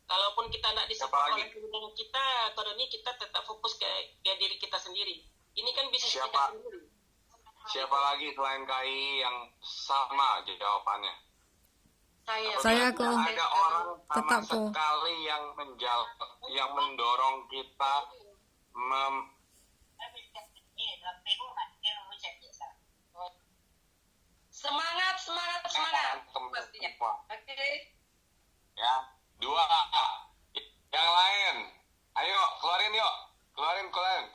Kalaupun kita tidak disupport oleh keluarga kita, Kodoni, kita tetap fokus ke diri kita sendiri. Ini kan bisnis kita sendiri. Siapa lagi selain KI yang sama jawabannya? Saya kok. Ada orang sama Tetap kok. sekali yang mendorong kita semangat pastinya. Oke. Ya, 2. Yang lain, ayo keluarin.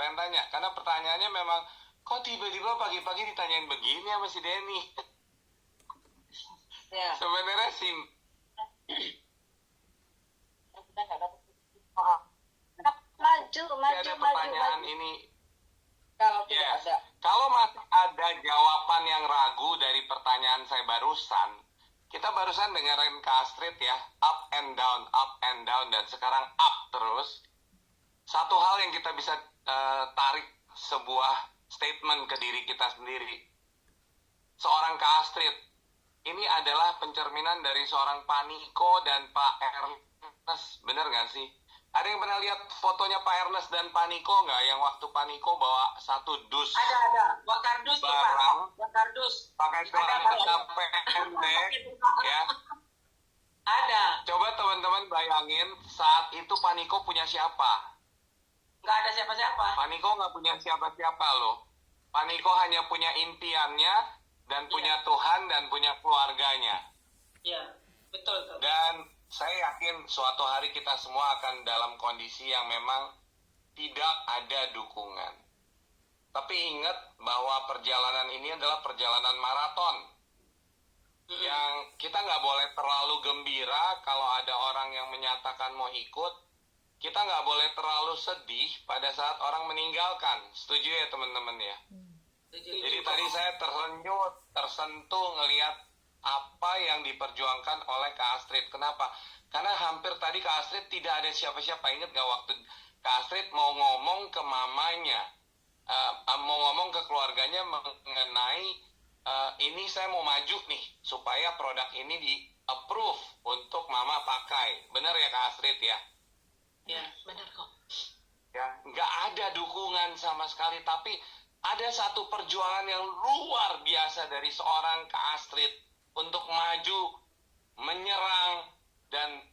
Pengen tanya, karena pertanyaannya memang kok tiba-tiba pagi-pagi ditanyain begini sama si Denny. Ya. Sebenarnya ada pertanyaan ini. Kalau tidak Yes. ada. Kalau masih ada jawaban yang ragu dari pertanyaan saya barusan, kita barusan dengerin Kak Astrid ya, up and down, dan sekarang up terus. Satu hal yang kita bisa tarik sebuah statement ke diri kita sendiri. Seorang Kak Astrid, ini adalah pencerminan dari seorang Pak Niko dan Pak Ernest, bener gak sih? Ada yang pernah lihat fotonya Pak Ernest dan Pak Niko nggak? Yang waktu Pak Niko bawa satu dus Ada. Buat kardus nih, Pak. barang, Buat kardus. pakai celana pendek, ya. Ada. Coba teman-teman bayangin saat itu Pak Niko punya siapa? Nggak ada siapa-siapa. Pak Niko nggak punya siapa-siapa loh. Pak Niko hanya punya impiannya dan punya Tuhan dan punya keluarganya. Iya, betul. Dan saya yakin suatu hari kita semua akan dalam kondisi yang memang tidak ada dukungan. Tapi ingat bahwa perjalanan ini adalah perjalanan maraton. Yang kita nggak boleh terlalu gembira kalau ada orang yang menyatakan mau ikut. Kita nggak boleh terlalu sedih pada saat orang meninggalkan. Setuju ya teman-teman ya? Jadi tadi saya tersentuh ngelihat apa yang diperjuangkan oleh Kak Astrid. Kenapa? Karena hampir tadi Kak Astrid tidak ada siapa-siapa. Ingat gak waktu Kak Astrid mau ngomong ke mamanya, mau ngomong ke keluarganya mengenai ini saya mau maju nih supaya produk ini di approve untuk mama pakai. Benar ya Kak Astrid ya? Ya, benar kok. Ya, nggak ada dukungan sama sekali, tapi ada satu perjuangan yang luar biasa dari seorang Kak Astrid untuk maju, menyerang, dan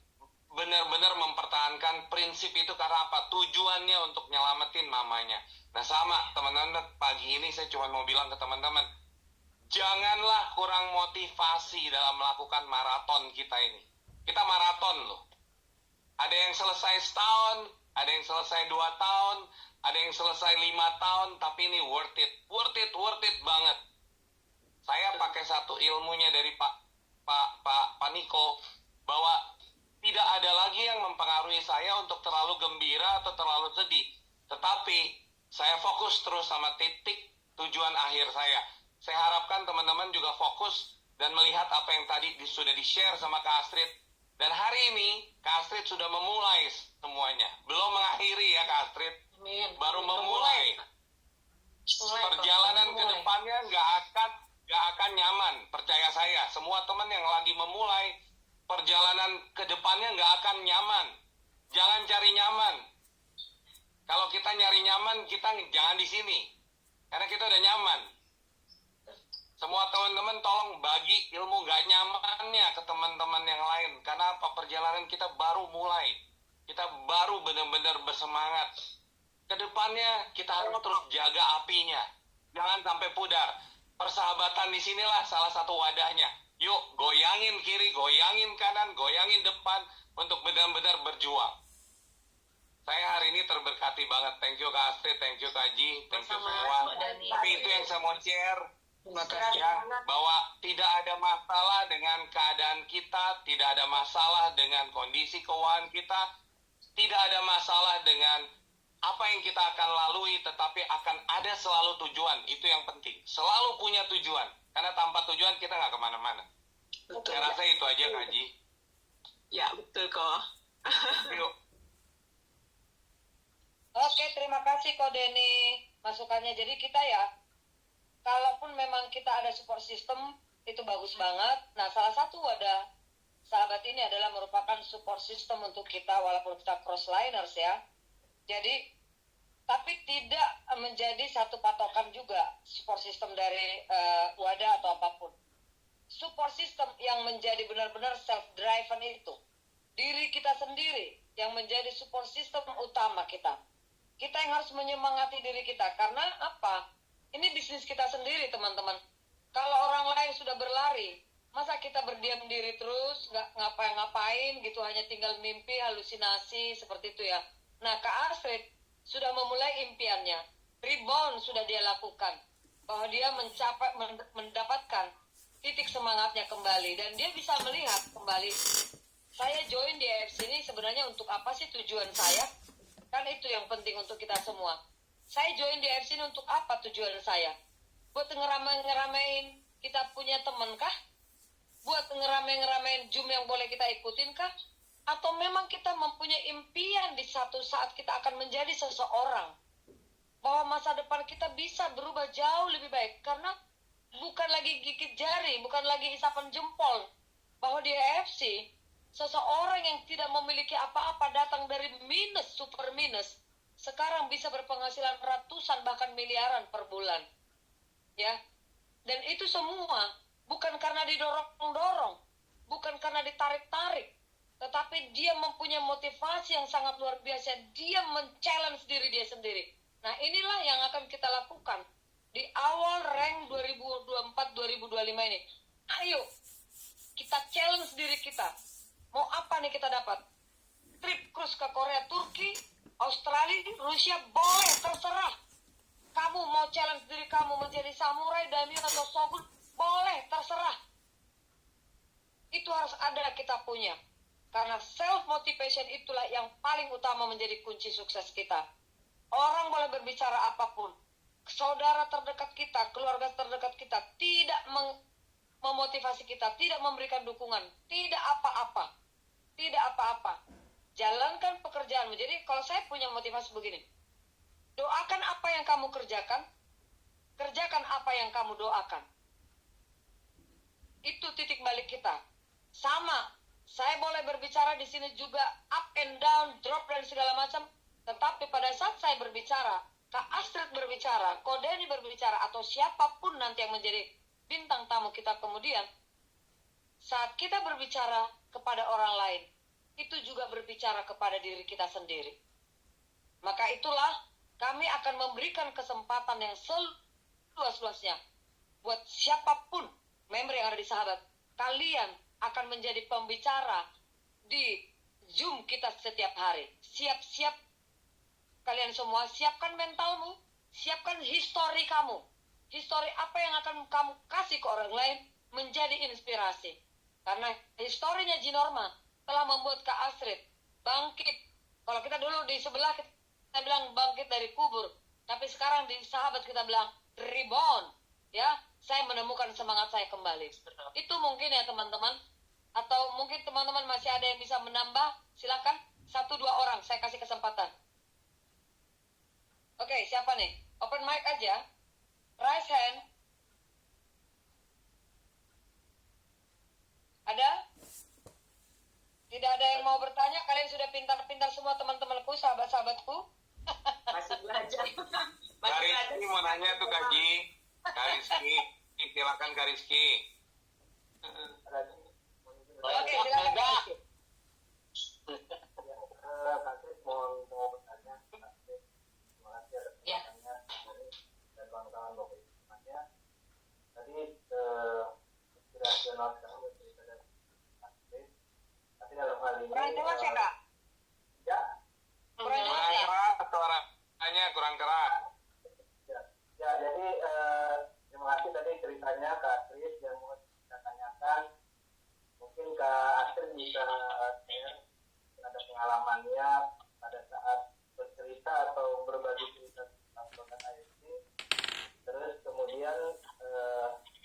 benar-benar mempertahankan prinsip itu. Karena apa? Tujuannya untuk nyelamatin mamanya. Nah sama teman-teman, pagi ini saya cuma mau bilang ke teman-teman, janganlah kurang motivasi dalam melakukan maraton kita ini. Kita maraton loh. Ada yang selesai setahun, ada yang selesai 2 tahun, ada yang selesai 5 tahun, tapi ini worth it banget. Saya pakai satu ilmunya dari Pak Niko, bahwa tidak ada lagi yang mempengaruhi saya untuk terlalu gembira atau terlalu sedih. Tetapi saya fokus terus sama titik tujuan akhir saya. Saya harapkan teman-teman juga fokus dan melihat apa yang tadi sudah di-share sama Kak Astrid. Dan hari ini Kak Astrid sudah memulai semuanya. Belum mengakhiri ya Kak Astrid. Baru memulai. Perjalanan ke depannya nggak akan nyaman. Percaya saya, semua teman yang lagi memulai perjalanan ke depannya nggak akan nyaman. Jangan cari nyaman. Kalau kita nyari nyaman, kita jangan di sini. Karena kita udah nyaman. Semua teman-teman tolong bagi ilmu nggak nyamannya ke teman-teman yang lain. Karena apa? Perjalanan kita baru mulai. Kita baru benar-benar bersemangat. Kedepannya kita harus terus jaga apinya. Jangan sampai pudar. Persahabatan di sinilah salah satu wadahnya. Yuk goyang. goyangin kiri, goyangin kanan, goyangin depan untuk benar-benar berjuang. Saya hari ini terberkati banget. Thank you Kak Astrid, thank you Kak Ji, thank you semua. Tapi itu yang saya mau share. Ya, bahwa tidak ada masalah dengan keadaan kita, tidak ada masalah dengan kondisi keuangan kita, tidak ada masalah dengan apa yang kita akan lalui, tetapi akan ada selalu tujuan. Itu yang penting. Selalu punya tujuan. Karena tanpa tujuan kita nggak kemana-mana. Saya rasa itu aja Kak Ji. Ya, betul kok. Yuk. Oke, terima kasih Ko Denny masukannya. Jadi kita ya, kalaupun memang kita ada support system, itu bagus banget. Nah, salah satu wadah sahabat ini adalah merupakan support system untuk kita, walaupun kita crossliners ya. Jadi, tapi tidak menjadi satu patokan juga support system dari wadah atau apapun. Support system yang menjadi benar-benar self-driven itu, diri kita sendiri yang menjadi support system utama kita. Kita yang harus menyemangati diri kita. Karena apa? Ini bisnis kita sendiri, teman-teman. Kalau orang lain sudah berlari, masa kita berdiam diri terus, nggak ngapa-ngapain gitu, hanya tinggal mimpi, halusinasi, seperti itu ya. Nah, Kak Astrid sudah memulai impiannya. Rebound sudah dia lakukan. Bahwa dia mendapatkan titik semangatnya kembali. Dan dia bisa melihat kembali, saya join di AFC ini sebenarnya untuk apa sih tujuan saya? Kan itu yang penting untuk kita semua. Saya join di AFC ini untuk apa tujuan saya? Buat ngeramein kita punya teman kah? Buat ngeramein Zoom yang boleh kita ikutin kah? Atau memang kita mempunyai impian di satu saat kita akan menjadi seseorang, bahwa masa depan kita bisa berubah jauh lebih baik. Karena bukan lagi gigit jari, bukan lagi isapan jempol, bahwa di AFC seseorang yang tidak memiliki apa-apa datang dari minus, super minus, sekarang bisa berpenghasilan ratusan bahkan miliaran per bulan. Ya. Dan itu semua bukan karena didorong-dorong, bukan karena ditarik-tarik, tetapi dia mempunyai motivasi yang sangat luar biasa. Dia men-challenge diri dia sendiri. Nah, inilah yang akan kita lakukan di awal rank 2024-2025 ini. Ayo, kita challenge diri kita. Mau apa nih kita dapat? Trip cruise ke Korea, Turki, Australia, Rusia, boleh, terserah. Kamu mau challenge diri kamu menjadi samurai, daimyo, atau shogun, boleh, terserah. Itu harus ada kita punya. Karena self-motivation itulah yang paling utama menjadi kunci sukses kita. Orang boleh berbicara apapun. Saudara terdekat kita, keluarga terdekat kita, tidak memotivasi kita, tidak memberikan dukungan, tidak apa-apa. Tidak apa-apa. Jalankan pekerjaanmu. Jadi kalau saya punya motivasi begini, doakan apa yang kamu kerjakan, kerjakan apa yang kamu doakan. Itu titik balik kita. Sama, saya boleh berbicara di sini juga up and down, drop dan segala macam, tetapi pada saat saya berbicara, Kak Astrid berbicara, Ko Denny berbicara, atau siapapun nanti yang menjadi bintang tamu kita kemudian, saat kita berbicara kepada orang lain, itu juga berbicara kepada diri kita sendiri. Maka itulah kami akan memberikan kesempatan yang seluas-luasnya buat siapapun member yang ada di sahabat. Kalian akan menjadi pembicara di Zoom kita setiap hari. Siap-siap kalian semua, siapkan mentalmu, siapkan histori kamu. Histori apa yang akan kamu kasih ke orang lain menjadi inspirasi. Karena historinya Jinorma telah membuat Kak Astrid bangkit. Kalau kita dulu di sebelah kita bilang bangkit dari kubur, tapi sekarang di sahabat kita bilang rebound. Ya, saya menemukan semangat saya kembali. Itu mungkin ya teman-teman. Atau mungkin teman-teman masih ada yang bisa menambah, silakan 1-2 orang saya kasih kesempatan. Oke, siapa nih? Open mic aja. Raise hand. Ada? Tidak ada yang mau bertanya? Kalian sudah pintar-pintar semua teman-temanku, sahabat-sahabatku? Masih belajar. Kak Rizky mau nanya tuh Kak Ji. Kak Rizky, silakan Kak Rizky. Oke, silakan Kak Rizky. mau bertanya, terima kasih atas Ya. pertanyaannya dan kawan-kawan Bapak Ibu semuanya. Tadi inspirasional sekali bercerita dari dalam hal ini Kurang jelas ya, Kak? ya, Kurang jelas Kurang ya? keras suaranya, kurang keras. ya jadi terima kasih tadi ceritanya Kak Kris yang mau kita tanyakan. Mungkin Kak Astrid bisa share ada pengalamannya pada saat bercerita atau berbagi cerita tentang produk IoT. Terus kemudian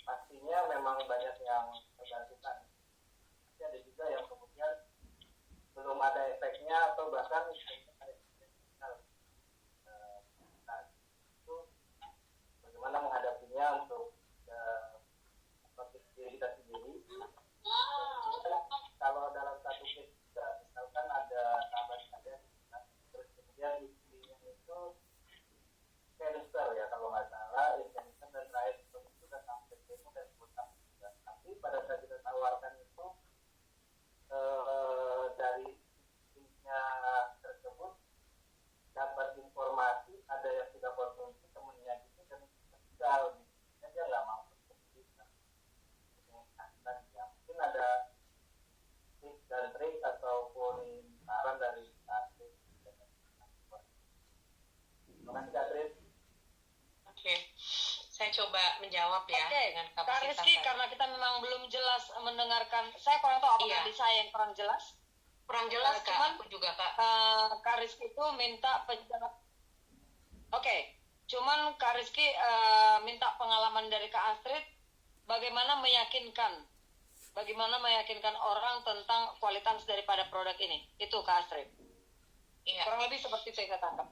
pastinya memang banyak yang terbantukan. Tapi ada juga yang kemudian belum ada efeknya atau bahkan ada efek final. Nah, itu bagaimana menghadapinya untuk diri kita sendiri. Kalau dalam satu case juga, misalkan ada sahabat saya, terus kemudian istrinya itu cancer ya kalau nggak salah, cancer dan terakhir itu sudah sampai kemo dan utang juga. Tapi pada saat kita tawarkan itu dari istrinya tersebut dapat informasi ada yang sudah konsumsi temennya gitu dan meninggal gitu. Dia nggak mau konsumsi. Ya, mungkin ada tips dan trik ataupun saran dari Katrin. Terima kasih Katrin. Oke, saya coba menjawab ya Oke, dengan Kak kapasitas Rizky, saya. karena kita memang belum jelas mendengarkan, saya kurang tahu apakah Iya. di saya yang kurang jelas. Kurang jelas Kak, Cuman, aku juga Kak. Kak Rizky itu minta penjelasan. Oke, cuman Kak Rizky minta pengalaman dari Kak Astrid, bagaimana meyakinkan orang tentang kualitas daripada produk ini. Itu Kak Astrid. Iya. Kurang lebih seperti itu yang saya tangkap.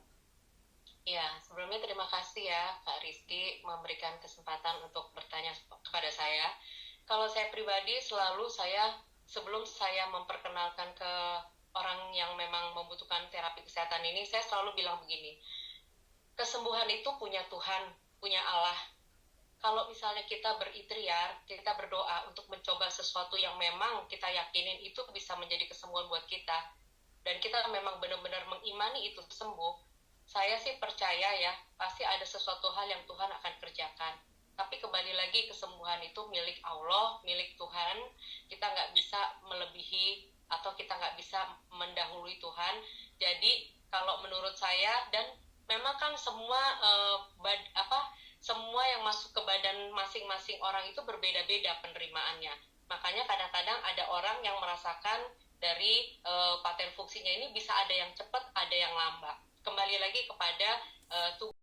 Iya, sebelumnya terima kasih ya Kak Rizky memberikan kesempatan untuk bertanya kepada saya. Kalau saya pribadi sebelum saya memperkenalkan ke orang yang memang membutuhkan terapi kesehatan ini, saya selalu bilang begini, kesembuhan itu punya Tuhan, punya Allah. Kalau misalnya kita berikhtiar, kita berdoa untuk mencoba sesuatu yang memang kita yakinin itu bisa menjadi kesembuhan buat kita, dan kita memang benar-benar mengimani itu sembuh, saya sih percaya ya, pasti ada sesuatu hal yang Tuhan akan kerjakan. Tapi kembali lagi, kesembuhan itu milik Allah, milik Tuhan. Kita nggak bisa melebihi atau kita nggak bisa mendahului Tuhan. Jadi kalau menurut saya, dan memang kan semua semua yang masuk ke badan masing-masing orang itu berbeda-beda penerimaannya. Makanya kadang-kadang ada orang yang merasakan dari paten fungsinya ini bisa ada yang cepat, ada yang lambat. Kembali lagi kepada tubuh